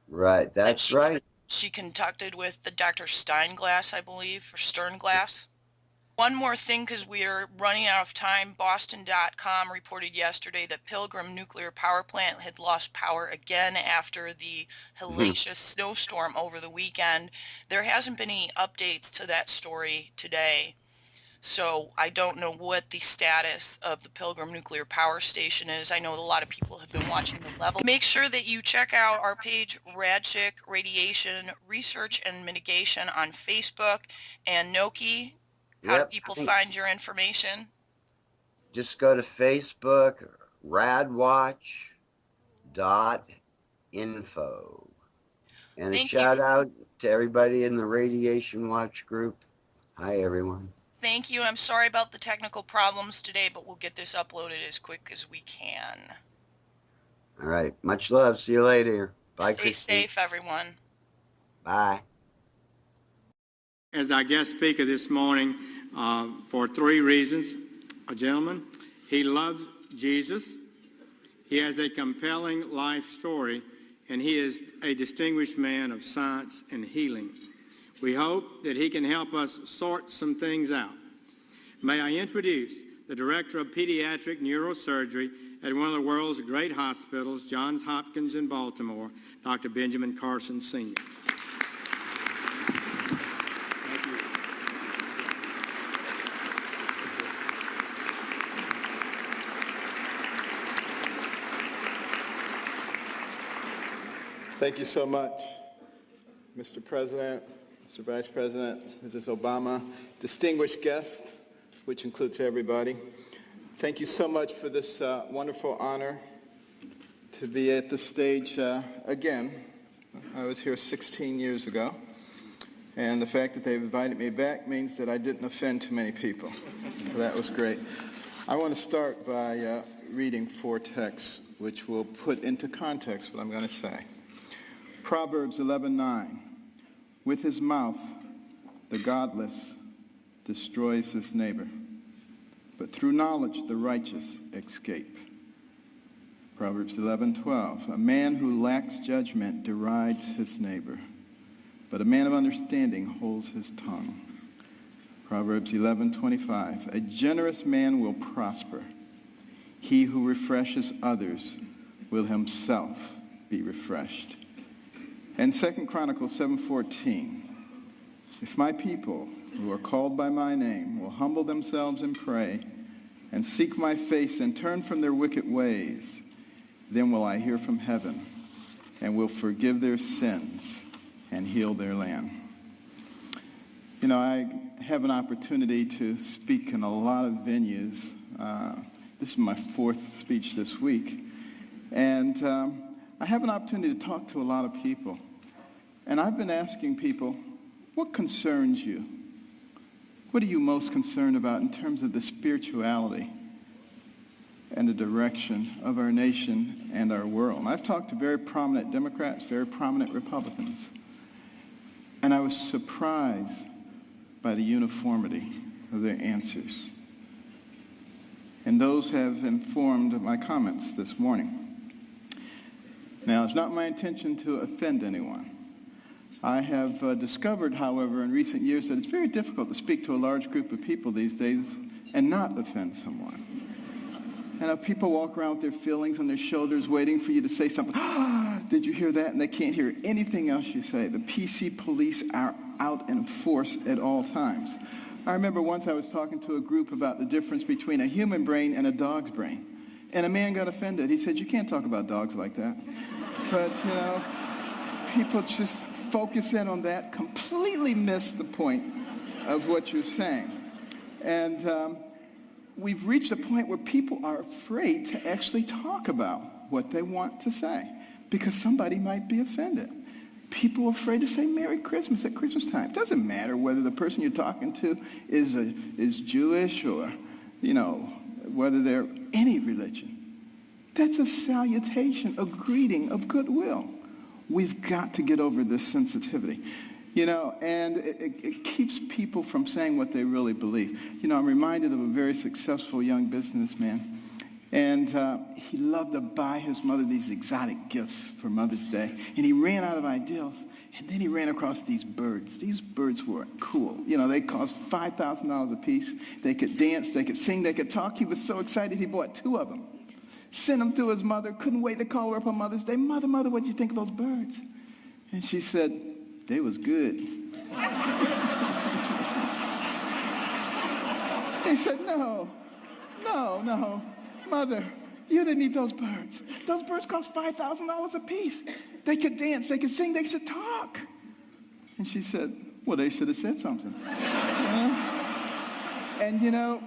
Right, that's right. She conducted with the Dr. Steinglass, I believe, or Sternglass. One more thing, because we are running out of time. Boston.com reported yesterday that Pilgrim nuclear power plant had lost power again after the hellacious snowstorm over the weekend. There hasn't been any updates to that story today. So I don't know what the status of the Pilgrim nuclear power station is. I know a lot of people have been watching the level. Make sure that you check out our page, Radchick Radiation Research and Mitigation on Facebook. And Noki, how do people find your information? Just go to Facebook, radwatch.info. And a shout out to everybody in the Radiation Watch group. Hi, everyone. Thank you. I'm sorry about the technical problems today, but we'll get this uploaded as quick as we can. All right. Much love. See you later. Bye, Stay safe, everyone. Bye. As our guest speaker this morning, for 3 reasons. A gentleman, he loves Jesus, he has a compelling life story, and he is a distinguished man of science and healing. We hope that he can help us sort some things out. May I introduce the Director of Pediatric Neurosurgery at one of the world's great hospitals, Johns Hopkins in Baltimore, Dr. Benjamin Carson, Sr. Thank you so much, Mr. President, Mr. Vice President, Mrs. Obama, distinguished guests, which includes everybody. Thank you so much for this wonderful honor to be at the stage again. I was here 16 years ago, and the fact that they've invited me back means that I didn't offend too many people. So that was great. I want to start by reading 4 texts which will put into context what I'm going to say. Proverbs 11:9, with his mouth the godless destroys his neighbor, but through knowledge the righteous escape. Proverbs 11:12, a man who lacks judgment derides his neighbor, but a man of understanding holds his tongue. Proverbs 11:25, a generous man will prosper. He who refreshes others will himself be refreshed. And 2 Chronicles 7:14, if my people who are called by my name will humble themselves and pray and seek my face and turn from their wicked ways, then will I hear from heaven and will forgive their sins and heal their land. You know, I have an opportunity to speak in a lot of venues. This is my 4th speech this week. And I have an opportunity to talk to a lot of people. And I've been asking people, what concerns you? What are you most concerned about in terms of the spirituality and the direction of our nation and our world? And I've talked to very prominent Democrats, very prominent Republicans. And I was surprised by the uniformity of their answers. And those have informed my comments this morning. Now, it's not my intention to offend anyone. I have discovered, however, in recent years that it's very difficult to speak to a large group of people these days and not offend someone. And people walk around with their feelings on their shoulders waiting for you to say something. Did you hear that? And they can't hear anything else you say. The PC police are out in force at all times. I remember once I was talking to a group about the difference between a human brain and a dog's brain. And a man got offended. He said, you can't talk about dogs like that. But, you know, people just focus in on that, completely miss the point of what you're saying. And we've reached a point where people are afraid to actually talk about what they want to say because somebody might be offended. People are afraid to say Merry Christmas at Christmas time. It doesn't matter whether the person you're talking to is Jewish or, whether they're any religion. That's a salutation, a greeting of goodwill. We've got to get over this sensitivity, and it keeps people from saying what they really believe. I'm reminded of a very successful young businessman, and he loved to buy his mother these exotic gifts for Mother's Day, and he ran out of ideas, and then he ran across these birds. These birds were cool. They cost $5,000 a piece. They could dance, they could sing, they could talk. He was so excited he bought 2 of them. Sent them to his mother, couldn't wait to call her up on Mother's Day. Mother, what'd you think of those birds? And she said, they was good. He said, no, Mother, you didn't eat those birds. Those birds cost $5,000 a piece. They could dance, they could sing, they could talk. And she said, well, they should have said something. And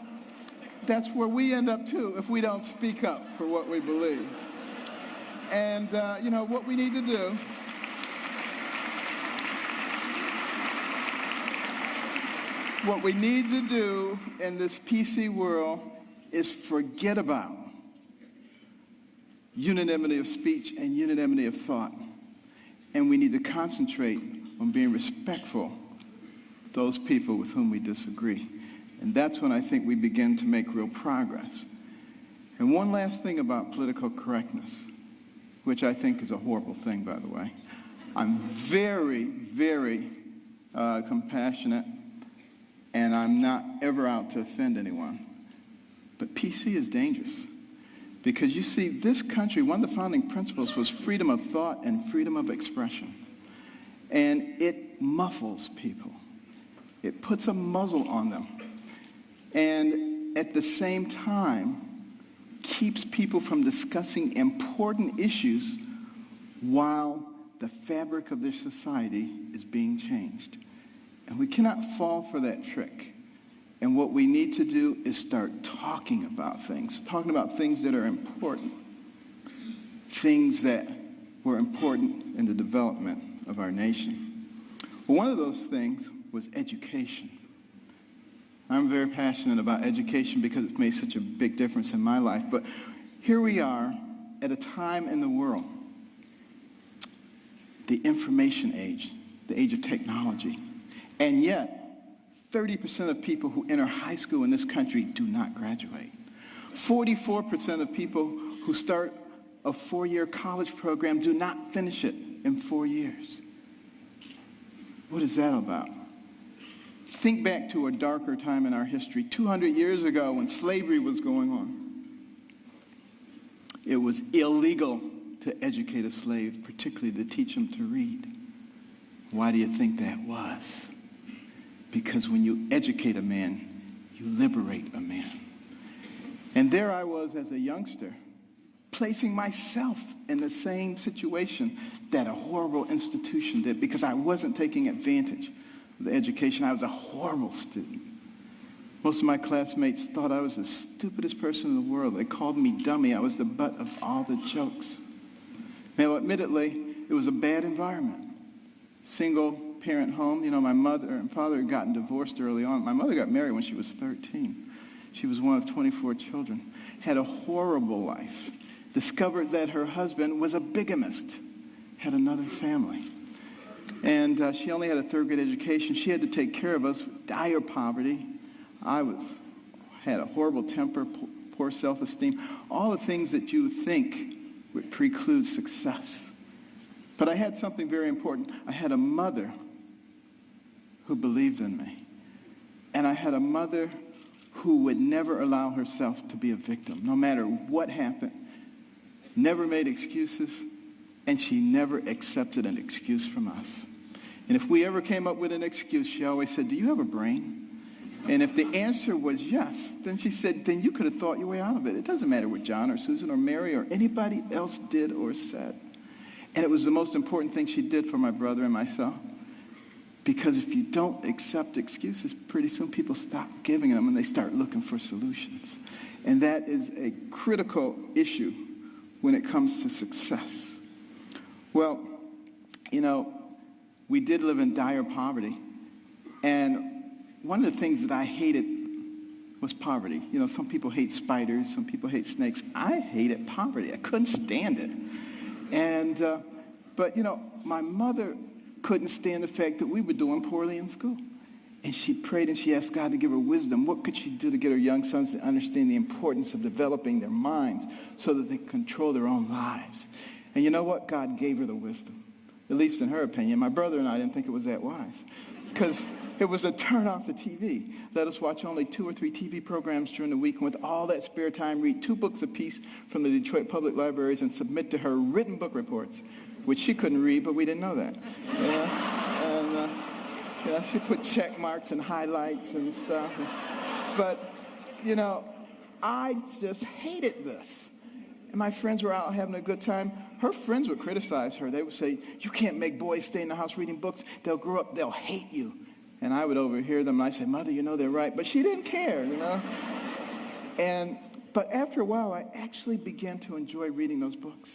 that's where we end up too if we don't speak up for what we believe. And what we need to do in this PC world is forget about unanimity of speech and unanimity of thought. And we need to concentrate on being respectful of those people with whom we disagree. And that's when I think we begin to make real progress. And one last thing about political correctness, which I think is a horrible thing, by the way. I'm very, very compassionate, and I'm not ever out to offend anyone. But PC is dangerous. Because you see, this country, one of the founding principles was freedom of thought and freedom of expression. And it muffles people. It puts a muzzle on them. And at the same time, keeps people from discussing important issues while the fabric of their society is being changed. And we cannot fall for that trick. And what we need to do is start talking about things that are important, things that were important in the development of our nation. Well, one of those things was education. I'm very passionate about education because it's made such a big difference in my life. But here we are at a time in the world, the information age, the age of technology. And yet, 30% of people who enter high school in this country do not graduate. 44% of people who start a 4-year college program do not finish it in 4 years. What is that about? Think back to a darker time in our history, 200 years ago when slavery was going on. It was illegal to educate a slave, particularly to teach him to read. Why do you think that was? Because when you educate a man, you liberate a man. And there I was as a youngster, placing myself in the same situation that a horrible institution did because I wasn't taking advantage of the education. I was a horrible student. Most of my classmates thought I was the stupidest person in the world. They called me dummy. I was the butt of all the jokes. Now, admittedly, it was a bad environment. Single parent home. My mother and father had gotten divorced early on. My mother got married when she was 13. She was one of 24 children. Had a horrible life. Discovered that her husband was a bigamist. Had another family. And she only had a 3rd grade education. She had to take care of us. Dire poverty. I had a horrible temper, poor self-esteem. All the things that you would think would preclude success. But I had something very important. I had a mother who believed in me. And I had a mother who would never allow herself to be a victim, no matter what happened. Never made excuses, and she never accepted an excuse from us. And if we ever came up with an excuse, she always said, do you have a brain? And if the answer was yes, then she said, then you could have thought your way out of it. It doesn't matter what John or Susan or Mary or anybody else did or said. And it was the most important thing she did for my brother and myself. Because if you don't accept excuses, pretty soon people stop giving them and they start looking for solutions. And that is a critical issue when it comes to success. Well, we did live in dire poverty. And one of the things that I hated was poverty. You know, some people hate spiders, some people hate snakes. I hated poverty. I couldn't stand it. And, but you know, my mother couldn't stand the fact that we were doing poorly in school. And she prayed and she asked God to give her wisdom. What could she do to get her young sons to understand the importance of developing their minds so that they can control their own lives? And you know what? God gave her the wisdom, at least in her opinion. My brother and I didn't think it was that wise, because it was to turn off the TV. Let us watch only 2 or 3 TV programs during the week, and with all that spare time, read 2 books apiece from the Detroit Public Libraries and submit to her written book reports, which she couldn't read, but we didn't know that. And you know, she put check marks and highlights and stuff. But, you know, I just hated this. And my friends were out having a good time. Her friends would criticize her. They would say, you can't make boys stay in the house reading books. They'll grow up, they'll hate you. And I would overhear them, and I'd say, Mother, you know they're right. But she didn't care, you know. But after a while, I actually began to enjoy reading those books,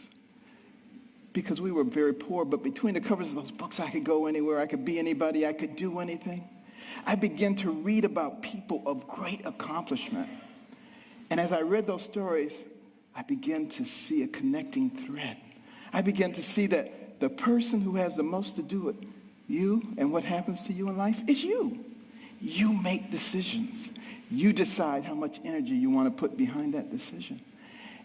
because we were very poor, but between the covers of those books, I could go anywhere, I could be anybody, I could do anything. I began to read about people of great accomplishment. And as I read those stories, I began to see a connecting thread. I began to see that the person who has the most to do with you and what happens to you in life is you. You make decisions. You decide how much energy you want to put behind that decision.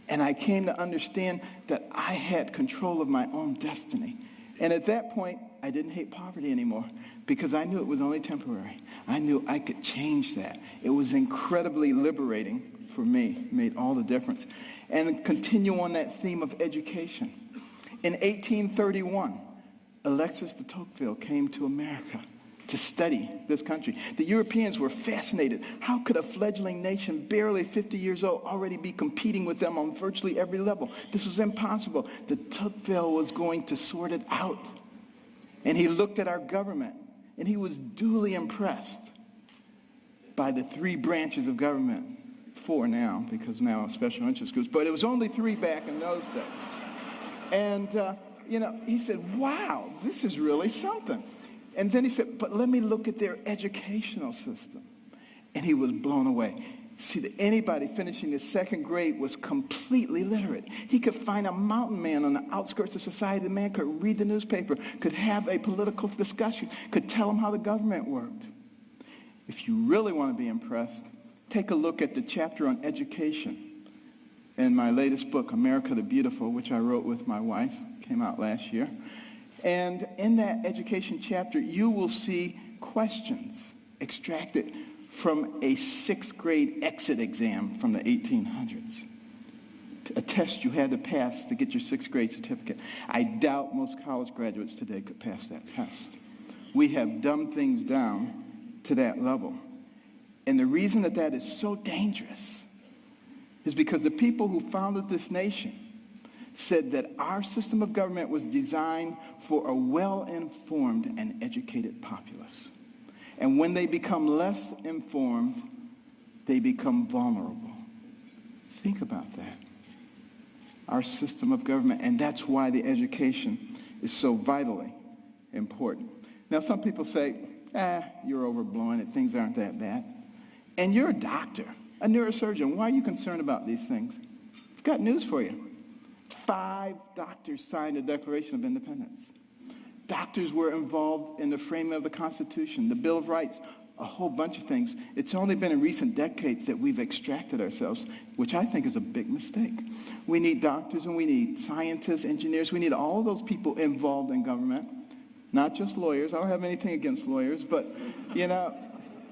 And I came to understand that I had control of my own destiny. And at that point, I didn't hate poverty anymore, because I knew it was only temporary. I knew I could change that. It was incredibly liberating for me. It made all the difference. And continue on that theme of education. In 1831, Alexis de Tocqueville came to America to study this country. The Europeans were fascinated. How could a fledgling nation, barely 50 years old, already be competing with them on virtually every level? This was impossible. De Tocqueville was going to sort it out. And he looked at our government, and he was duly impressed by the 3 branches of government. 4 now, because now special interest groups, but it was only 3 back in those days. And, you know, he said, wow, this is really something. And then he said, but let me look at their educational system. And he was blown away. See, that anybody finishing the 2nd grade was completely literate. He could find a mountain man on the outskirts of society. The man could read the newspaper, could have a political discussion, could tell him how the government worked. If you really want to be impressed, take a look at the chapter on education in my latest book, America the Beautiful, which I wrote with my wife, came out last year. And in that education chapter, you will see questions extracted from a 6th grade exit exam from the 1800s. A test you had to pass to get your 6th grade certificate. I doubt most college graduates today could pass that test. We have dumbed things down to that level. And the reason that that is so dangerous is because the people who founded this nation said that our system of government was designed for a well-informed and educated populace. And when they become less informed, they become vulnerable. Think about that. Our system of government, and that's why the education is so vitally important. Now, some people say, you're overblowing it, things aren't that bad. And you're a doctor, a neurosurgeon. Why are you concerned about these things? I've got news for you. 5 doctors signed the Declaration of Independence. Doctors were involved in the framing of the Constitution, the Bill of Rights, a whole bunch of things. It's only been in recent decades that we've extracted ourselves, which I think is a big mistake. We need doctors and we need scientists, engineers. We need all those people involved in government, not just lawyers. I don't have anything against lawyers, but, you know,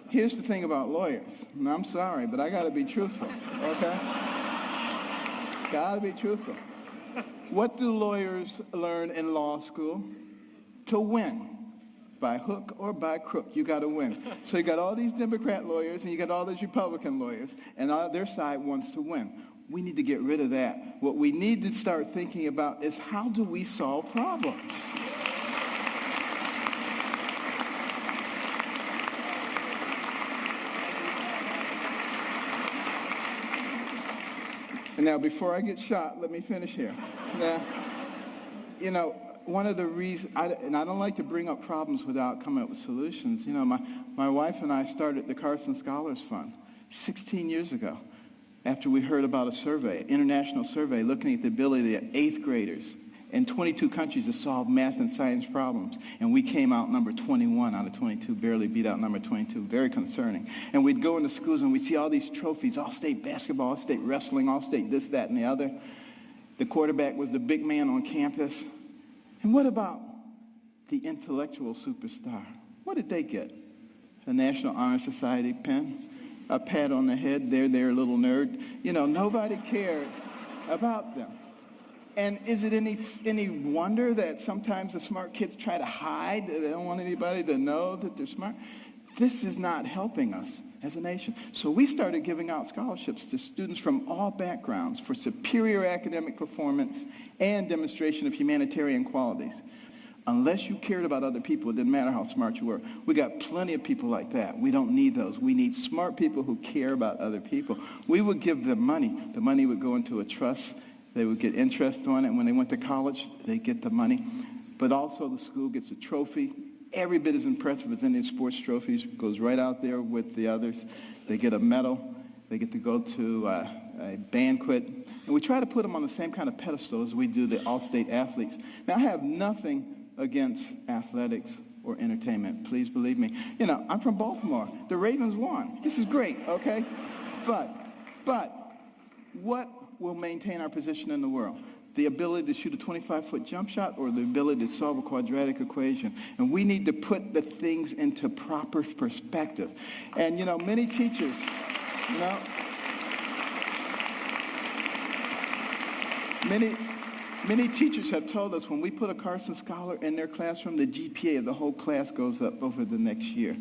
here's the thing about lawyers. And I'm sorry, but I got to be truthful, okay? Got to be truthful. What do lawyers learn in law school? To win. By hook or by crook, you got to win. So you got all these Democrat lawyers and you got all these Republican lawyers, and their side wants to win. We need to get rid of that. What we need to start thinking about is, how do we solve problems? And now, before I get shot, let me finish here. Now, you know, one of the reasons, and I don't like to bring up problems without coming up with solutions. You know, my wife and I started the Carson Scholars Fund 16 years ago after we heard about a survey, an international survey, looking at the ability of 8th graders in 22 countries to solve math and science problems. And we came out number 21 out of 22, barely beat out number 22, very concerning. And we'd go into schools and we'd see all these trophies, all-state basketball, all-state wrestling, all-state this, that, and the other. The quarterback was the big man on campus. And what about the intellectual superstar? What did they get? A National Honor Society pin? A pat on the head, there, little nerd. You know, nobody cared about them. And is it any wonder that sometimes the smart kids try to hide? They don't want anybody to know that they're smart. This is not helping us as a nation. So we started giving out scholarships to students from all backgrounds for superior academic performance and demonstration of humanitarian qualities. Unless you cared about other people, it didn't matter how smart you were. We got plenty of people like that. We don't need those. We need smart people who care about other people. We would give them money. The money would go into a trust. They would get interest on it. When they went to college, they get the money. But also the school gets a trophy. Every bit as impressive as any sports trophies. Goes right out there with the others. They get a medal. They get to go to a banquet. And we try to put them on the same kind of pedestal as we do the all-state athletes. Now, I have nothing against athletics or entertainment. Please believe me. You know, I'm from Baltimore. The Ravens won. This is great, okay? But what will maintain our position in the world? The ability to shoot a 25-foot jump shot or the ability to solve a quadratic equation? And we need to put the things into proper perspective. And, you know, many teachers, you know, Many teachers have told us when we put a Carson Scholar in their classroom, the GPA of the whole class goes up over the next year.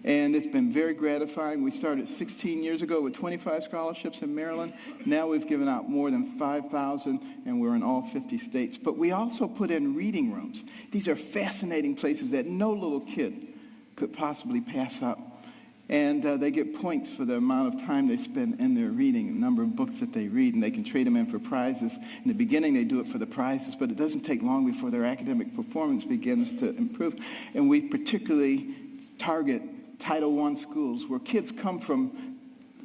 And it's been very gratifying. We started 16 years ago with 25 scholarships in Maryland. Now we've given out more than 5,000, and we're in all 50 states. But we also put in reading rooms. These are fascinating places that no little kid could possibly pass up. And they get points for the amount of time they spend in their reading, the number of books that they read, and they can trade them in for prizes. In the beginning, they do it for the prizes, but it doesn't take long before their academic performance begins to improve. And we particularly target Title I schools where kids come from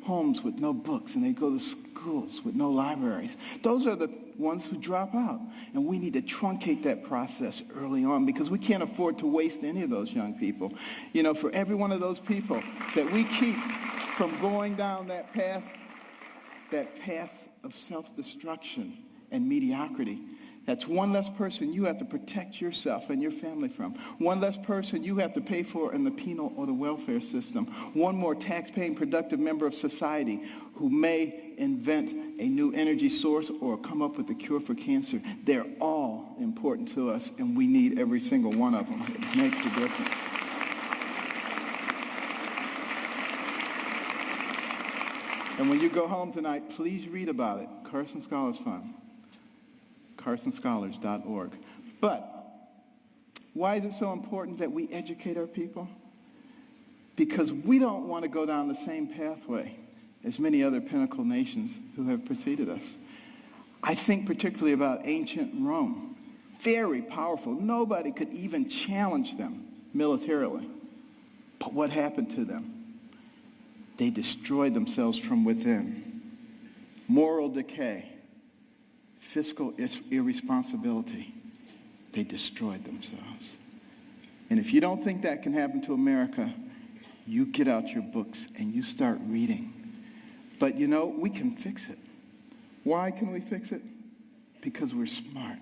homes with no books, and they go to schools with no libraries. Those are the ones who drop out. And we need to truncate that process early on because we can't afford to waste any of those young people. You know, for every one of those people that we keep from going down that path of self-destruction and mediocrity, that's one less person you have to protect yourself and your family from. One less person you have to pay for in the penal or the welfare system. One more tax-paying productive member of society who may invent a new energy source or come up with a cure for cancer. They're all important to us, and we need every single one of them. It makes a difference. And when you go home tonight, please read about it. Carson Scholars Fund. carsonscholars.org. But why is it so important that we educate our people? Because we don't want to go down the same pathway as many other pinnacle nations who have preceded us. I think particularly about ancient Rome. Very powerful. Nobody could even challenge them militarily. But what happened to them? They destroyed themselves from within. Moral decay. Fiscal irresponsibility. They destroyed themselves. And if you don't think that can happen to America, you get out your books and you start reading. But you know, we can fix it. Why can we fix it? Because we're smart.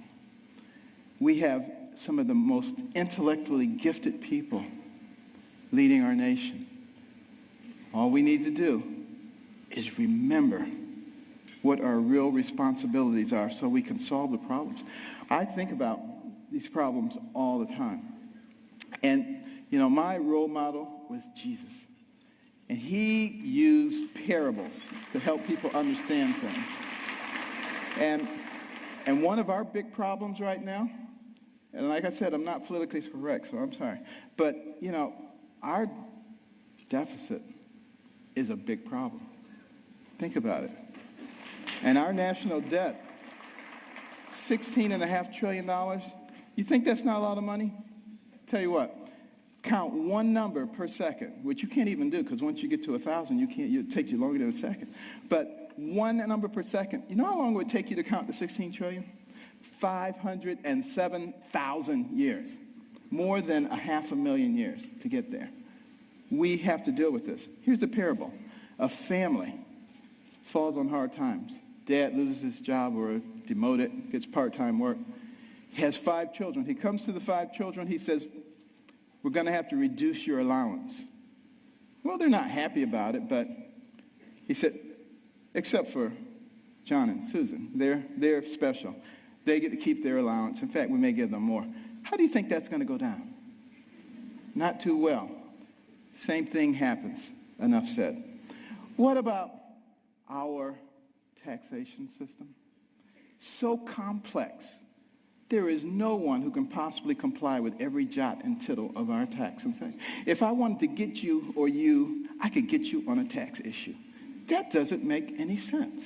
We have some of the most intellectually gifted people leading our nation. All we need to do is remember what our real responsibilities are so we can solve the problems. I think about these problems all the time. And, you know, my role model was Jesus. And he used parables to help people understand things. And one of our big problems right now, and like I said, I'm not politically correct, so I'm sorry, but, you know, our deficit is a big problem. Think about it. And our national debt, $16.5 trillion, You think that's not a lot of money? Tell you what, count one number per second, which you can't even do because once you get to 1,000, it takes you longer than a second. But one number per second, you know how long it would take you to count to 16 trillion? 507,000 years. More than 500,000 years to get there. We have to deal with this. Here's the parable. A family falls on hard times. Dad loses his job or is demoted, gets part-time work. He has 5 children. He comes to the 5 children. He says, we're going to have to reduce your allowance. Well, they're not happy about it, but he said, except for John and Susan. They're special. They get to keep their allowance. In fact, we may give them more. How do you think that's going to go down? Not too well. Same thing happens. Enough said. What about our taxation system? So complex. There is no one who can possibly comply with every jot and tittle of our tax. If I wanted to get you or you, I could get you on a tax issue. That doesn't make any sense.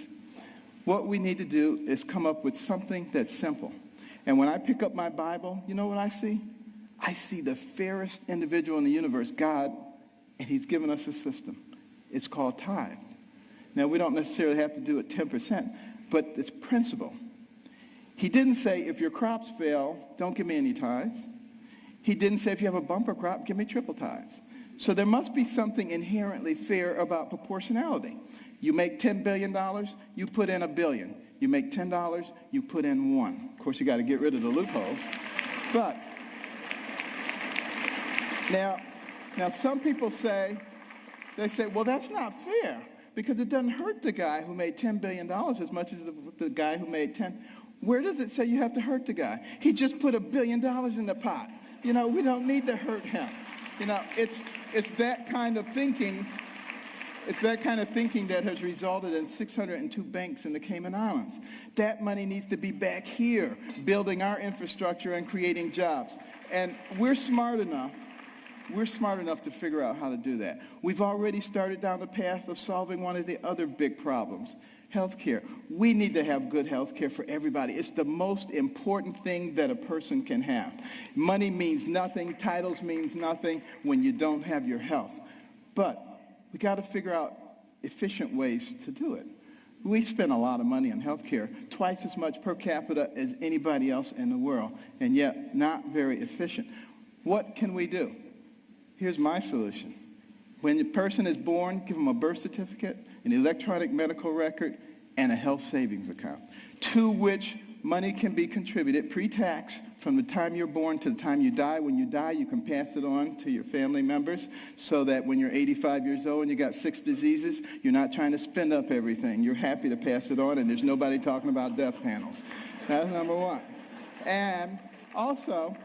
What we need to do is come up with something that's simple. And when I pick up my Bible, you know what I see? I see the fairest individual in the universe, God, and he's given us a system. It's called tithe. Now, we don't necessarily have to do it 10%, but it's principle. He didn't say, if your crops fail, don't give me any tithes. He didn't say, if you have a bumper crop, give me triple tithes. So there must be something inherently fair about proportionality. You make $10 billion, you put in $1 billion. You make $10, you put in 1. Of course, you got to get rid of the loopholes. But now some people say, well, that's not fair because it doesn't hurt the guy who made $10 billion as much as the guy who made 10. Where does it say you have to hurt the guy? He just put $1 billion in the pot. We don't need to hurt him. It's that kind of thinking. It's that kind of thinking that has resulted in 602 banks in the Cayman Islands. That money needs to be back here, building our infrastructure and creating jobs. And we're smart enough to figure out how to do that. We've already started down the path of solving one of the other big problems, healthcare. We need to have good healthcare for everybody. It's the most important thing that a person can have. Money means nothing, titles means nothing when you don't have your health. But we got to figure out efficient ways to do it. We spend a lot of money on healthcare, twice as much per capita as anybody else in the world, and yet not very efficient. What can we do? Here's my solution. When a person is born, give them a birth certificate, an electronic medical record, and a health savings account, to which money can be contributed pre-tax from the time you're born to the time you die. When you die, you can pass it on to your family members so that when you're 85 years old and you got 6 diseases, you're not trying to spend up everything. You're happy to pass it on, and there's nobody talking about death panels. That's number one. And also,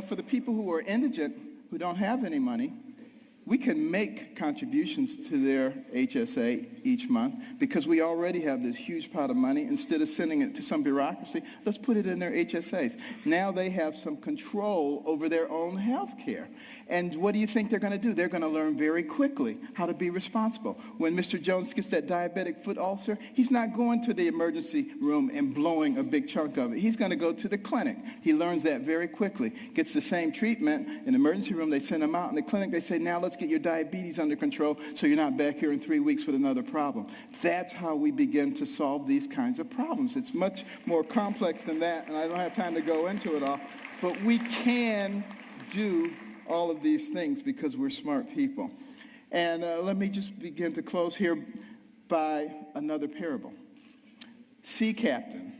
for the people who are indigent, who don't have any money, we can make contributions to their HSA each month because we already have this huge pot of money. Instead of sending it to some bureaucracy, let's put it in their HSAs. Now they have some control over their own health care. And what do you think they're going to do? They're going to learn very quickly how to be responsible. When Mr. Jones gets that diabetic foot ulcer, he's not going to the emergency room and blowing a big chunk of it. He's going to go to the clinic. He learns that very quickly. Gets the same treatment. In the emergency room, they send him out. In the clinic, they say, now let's get your diabetes under control so you're not back here in 3 weeks with another problem. That's how we begin to solve these kinds of problems. It's much more complex than that, and I don't have time to go into it all, but we can do all of these things because we're smart people. And let me just begin to close here by another parable. Sea captain,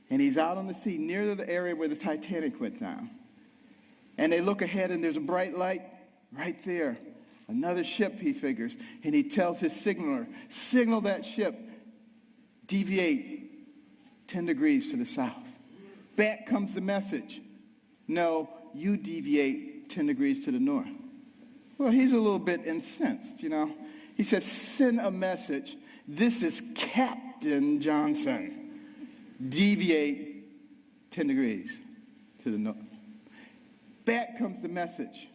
and he's out on the sea near the area where the Titanic went down. And they look ahead and there's a bright light right there. Another ship, he figures, and he tells his signaler, signal that ship, deviate 10 degrees to the south. Back comes the message, no, you deviate 10 degrees to the north. Well, he's a little bit incensed, He says, send a message. This is Captain Johnson. Deviate 10 degrees to the north. Back comes the message.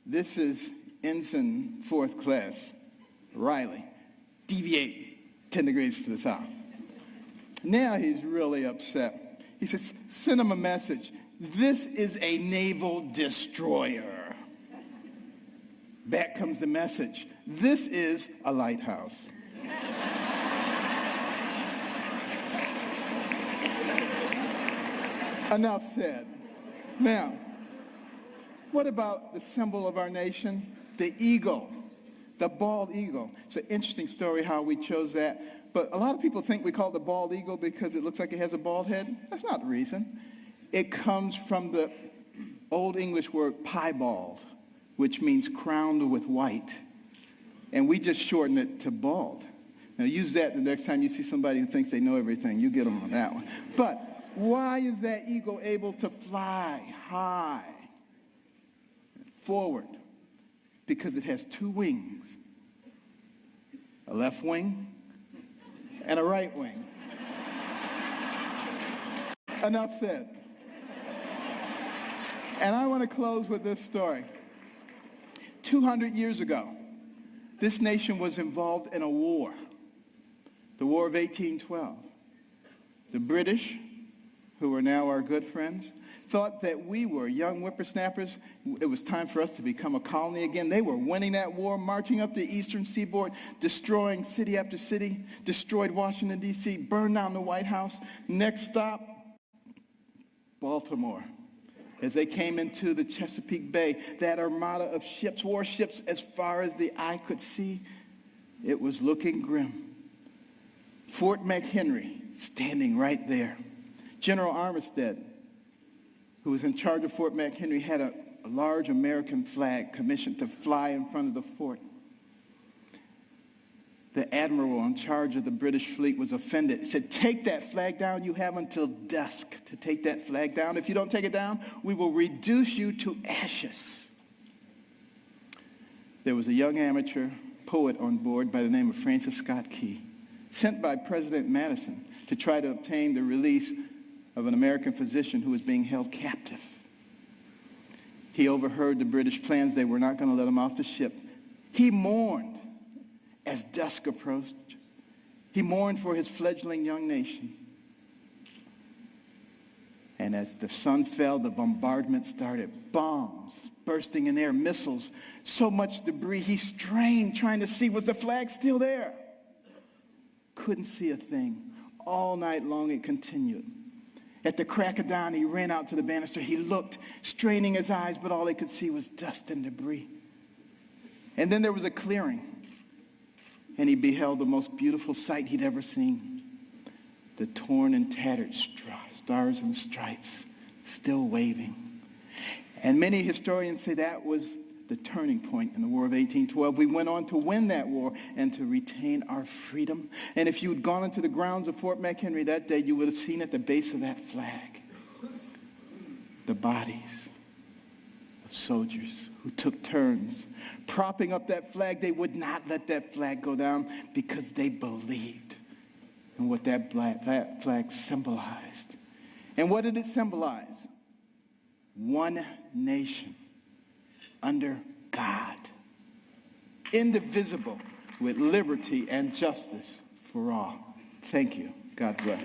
This is Ensign 4th Class Riley. Deviate 10 degrees to the south. Now he's really upset. He says, send him a message. This is a naval destroyer. Back comes the message. This is a lighthouse. Enough said. Now, what about the symbol of our nation? The eagle, the bald eagle. It's an interesting story how we chose that. But a lot of people think we call it the bald eagle because it looks like it has a bald head. That's not the reason. It comes from the Old English word piebald, which means crowned with white. And we just shorten it to bald. Now use that the next time you see somebody who thinks they know everything. You get them on that one. But why is that eagle able to fly high, forward? Because it has two wings, a left wing and a right wing. Enough said. And I want to close with this story. 200 years ago, this nation was involved in a war, the War of 1812. The British, who are now our good friends, thought that we were young whippersnappers. It was time for us to become a colony again. They were winning that war, marching up the eastern seaboard, destroying city after city, destroyed Washington, D.C., burned down the White House. Next stop, Baltimore. As they came into the Chesapeake Bay, that armada of ships, warships, as far as the eye could see, it was looking grim. Fort McHenry standing right there. General Armistead, who was in charge of Fort McHenry, had a large American flag commissioned to fly in front of the fort. The admiral in charge of the British fleet was offended. He said, take that flag down. You have until dusk to take that flag down. If you don't take it down, we will reduce you to ashes. There was a young amateur poet on board by the name of Francis Scott Key, sent by President Madison to try to obtain the release of an American physician who was being held captive. He overheard the British plans. They were not going to let him off the ship. He mourned as dusk approached. He mourned for his fledgling young nation. And as the sun fell, the bombardment started. Bombs bursting in air, missiles, so much debris. He strained trying to see, was the flag still there? Couldn't see a thing. All night long it continued. At the crack of dawn, he ran out to the banister. He looked, straining his eyes, but all he could see was dust and debris. And then there was a clearing, and he beheld the most beautiful sight he'd ever seen. The torn and tattered stars and stripes still waving. And many historians say that was the turning point in the War of 1812. We went on to win that war and to retain our freedom. And if you had gone into the grounds of Fort McHenry that day, you would have seen at the base of that flag the bodies of soldiers who took turns propping up that flag. They would not let that flag go down because they believed in what that flag symbolized. And what did it symbolize? One nation under God, indivisible, with liberty and justice for all. Thank you. God bless.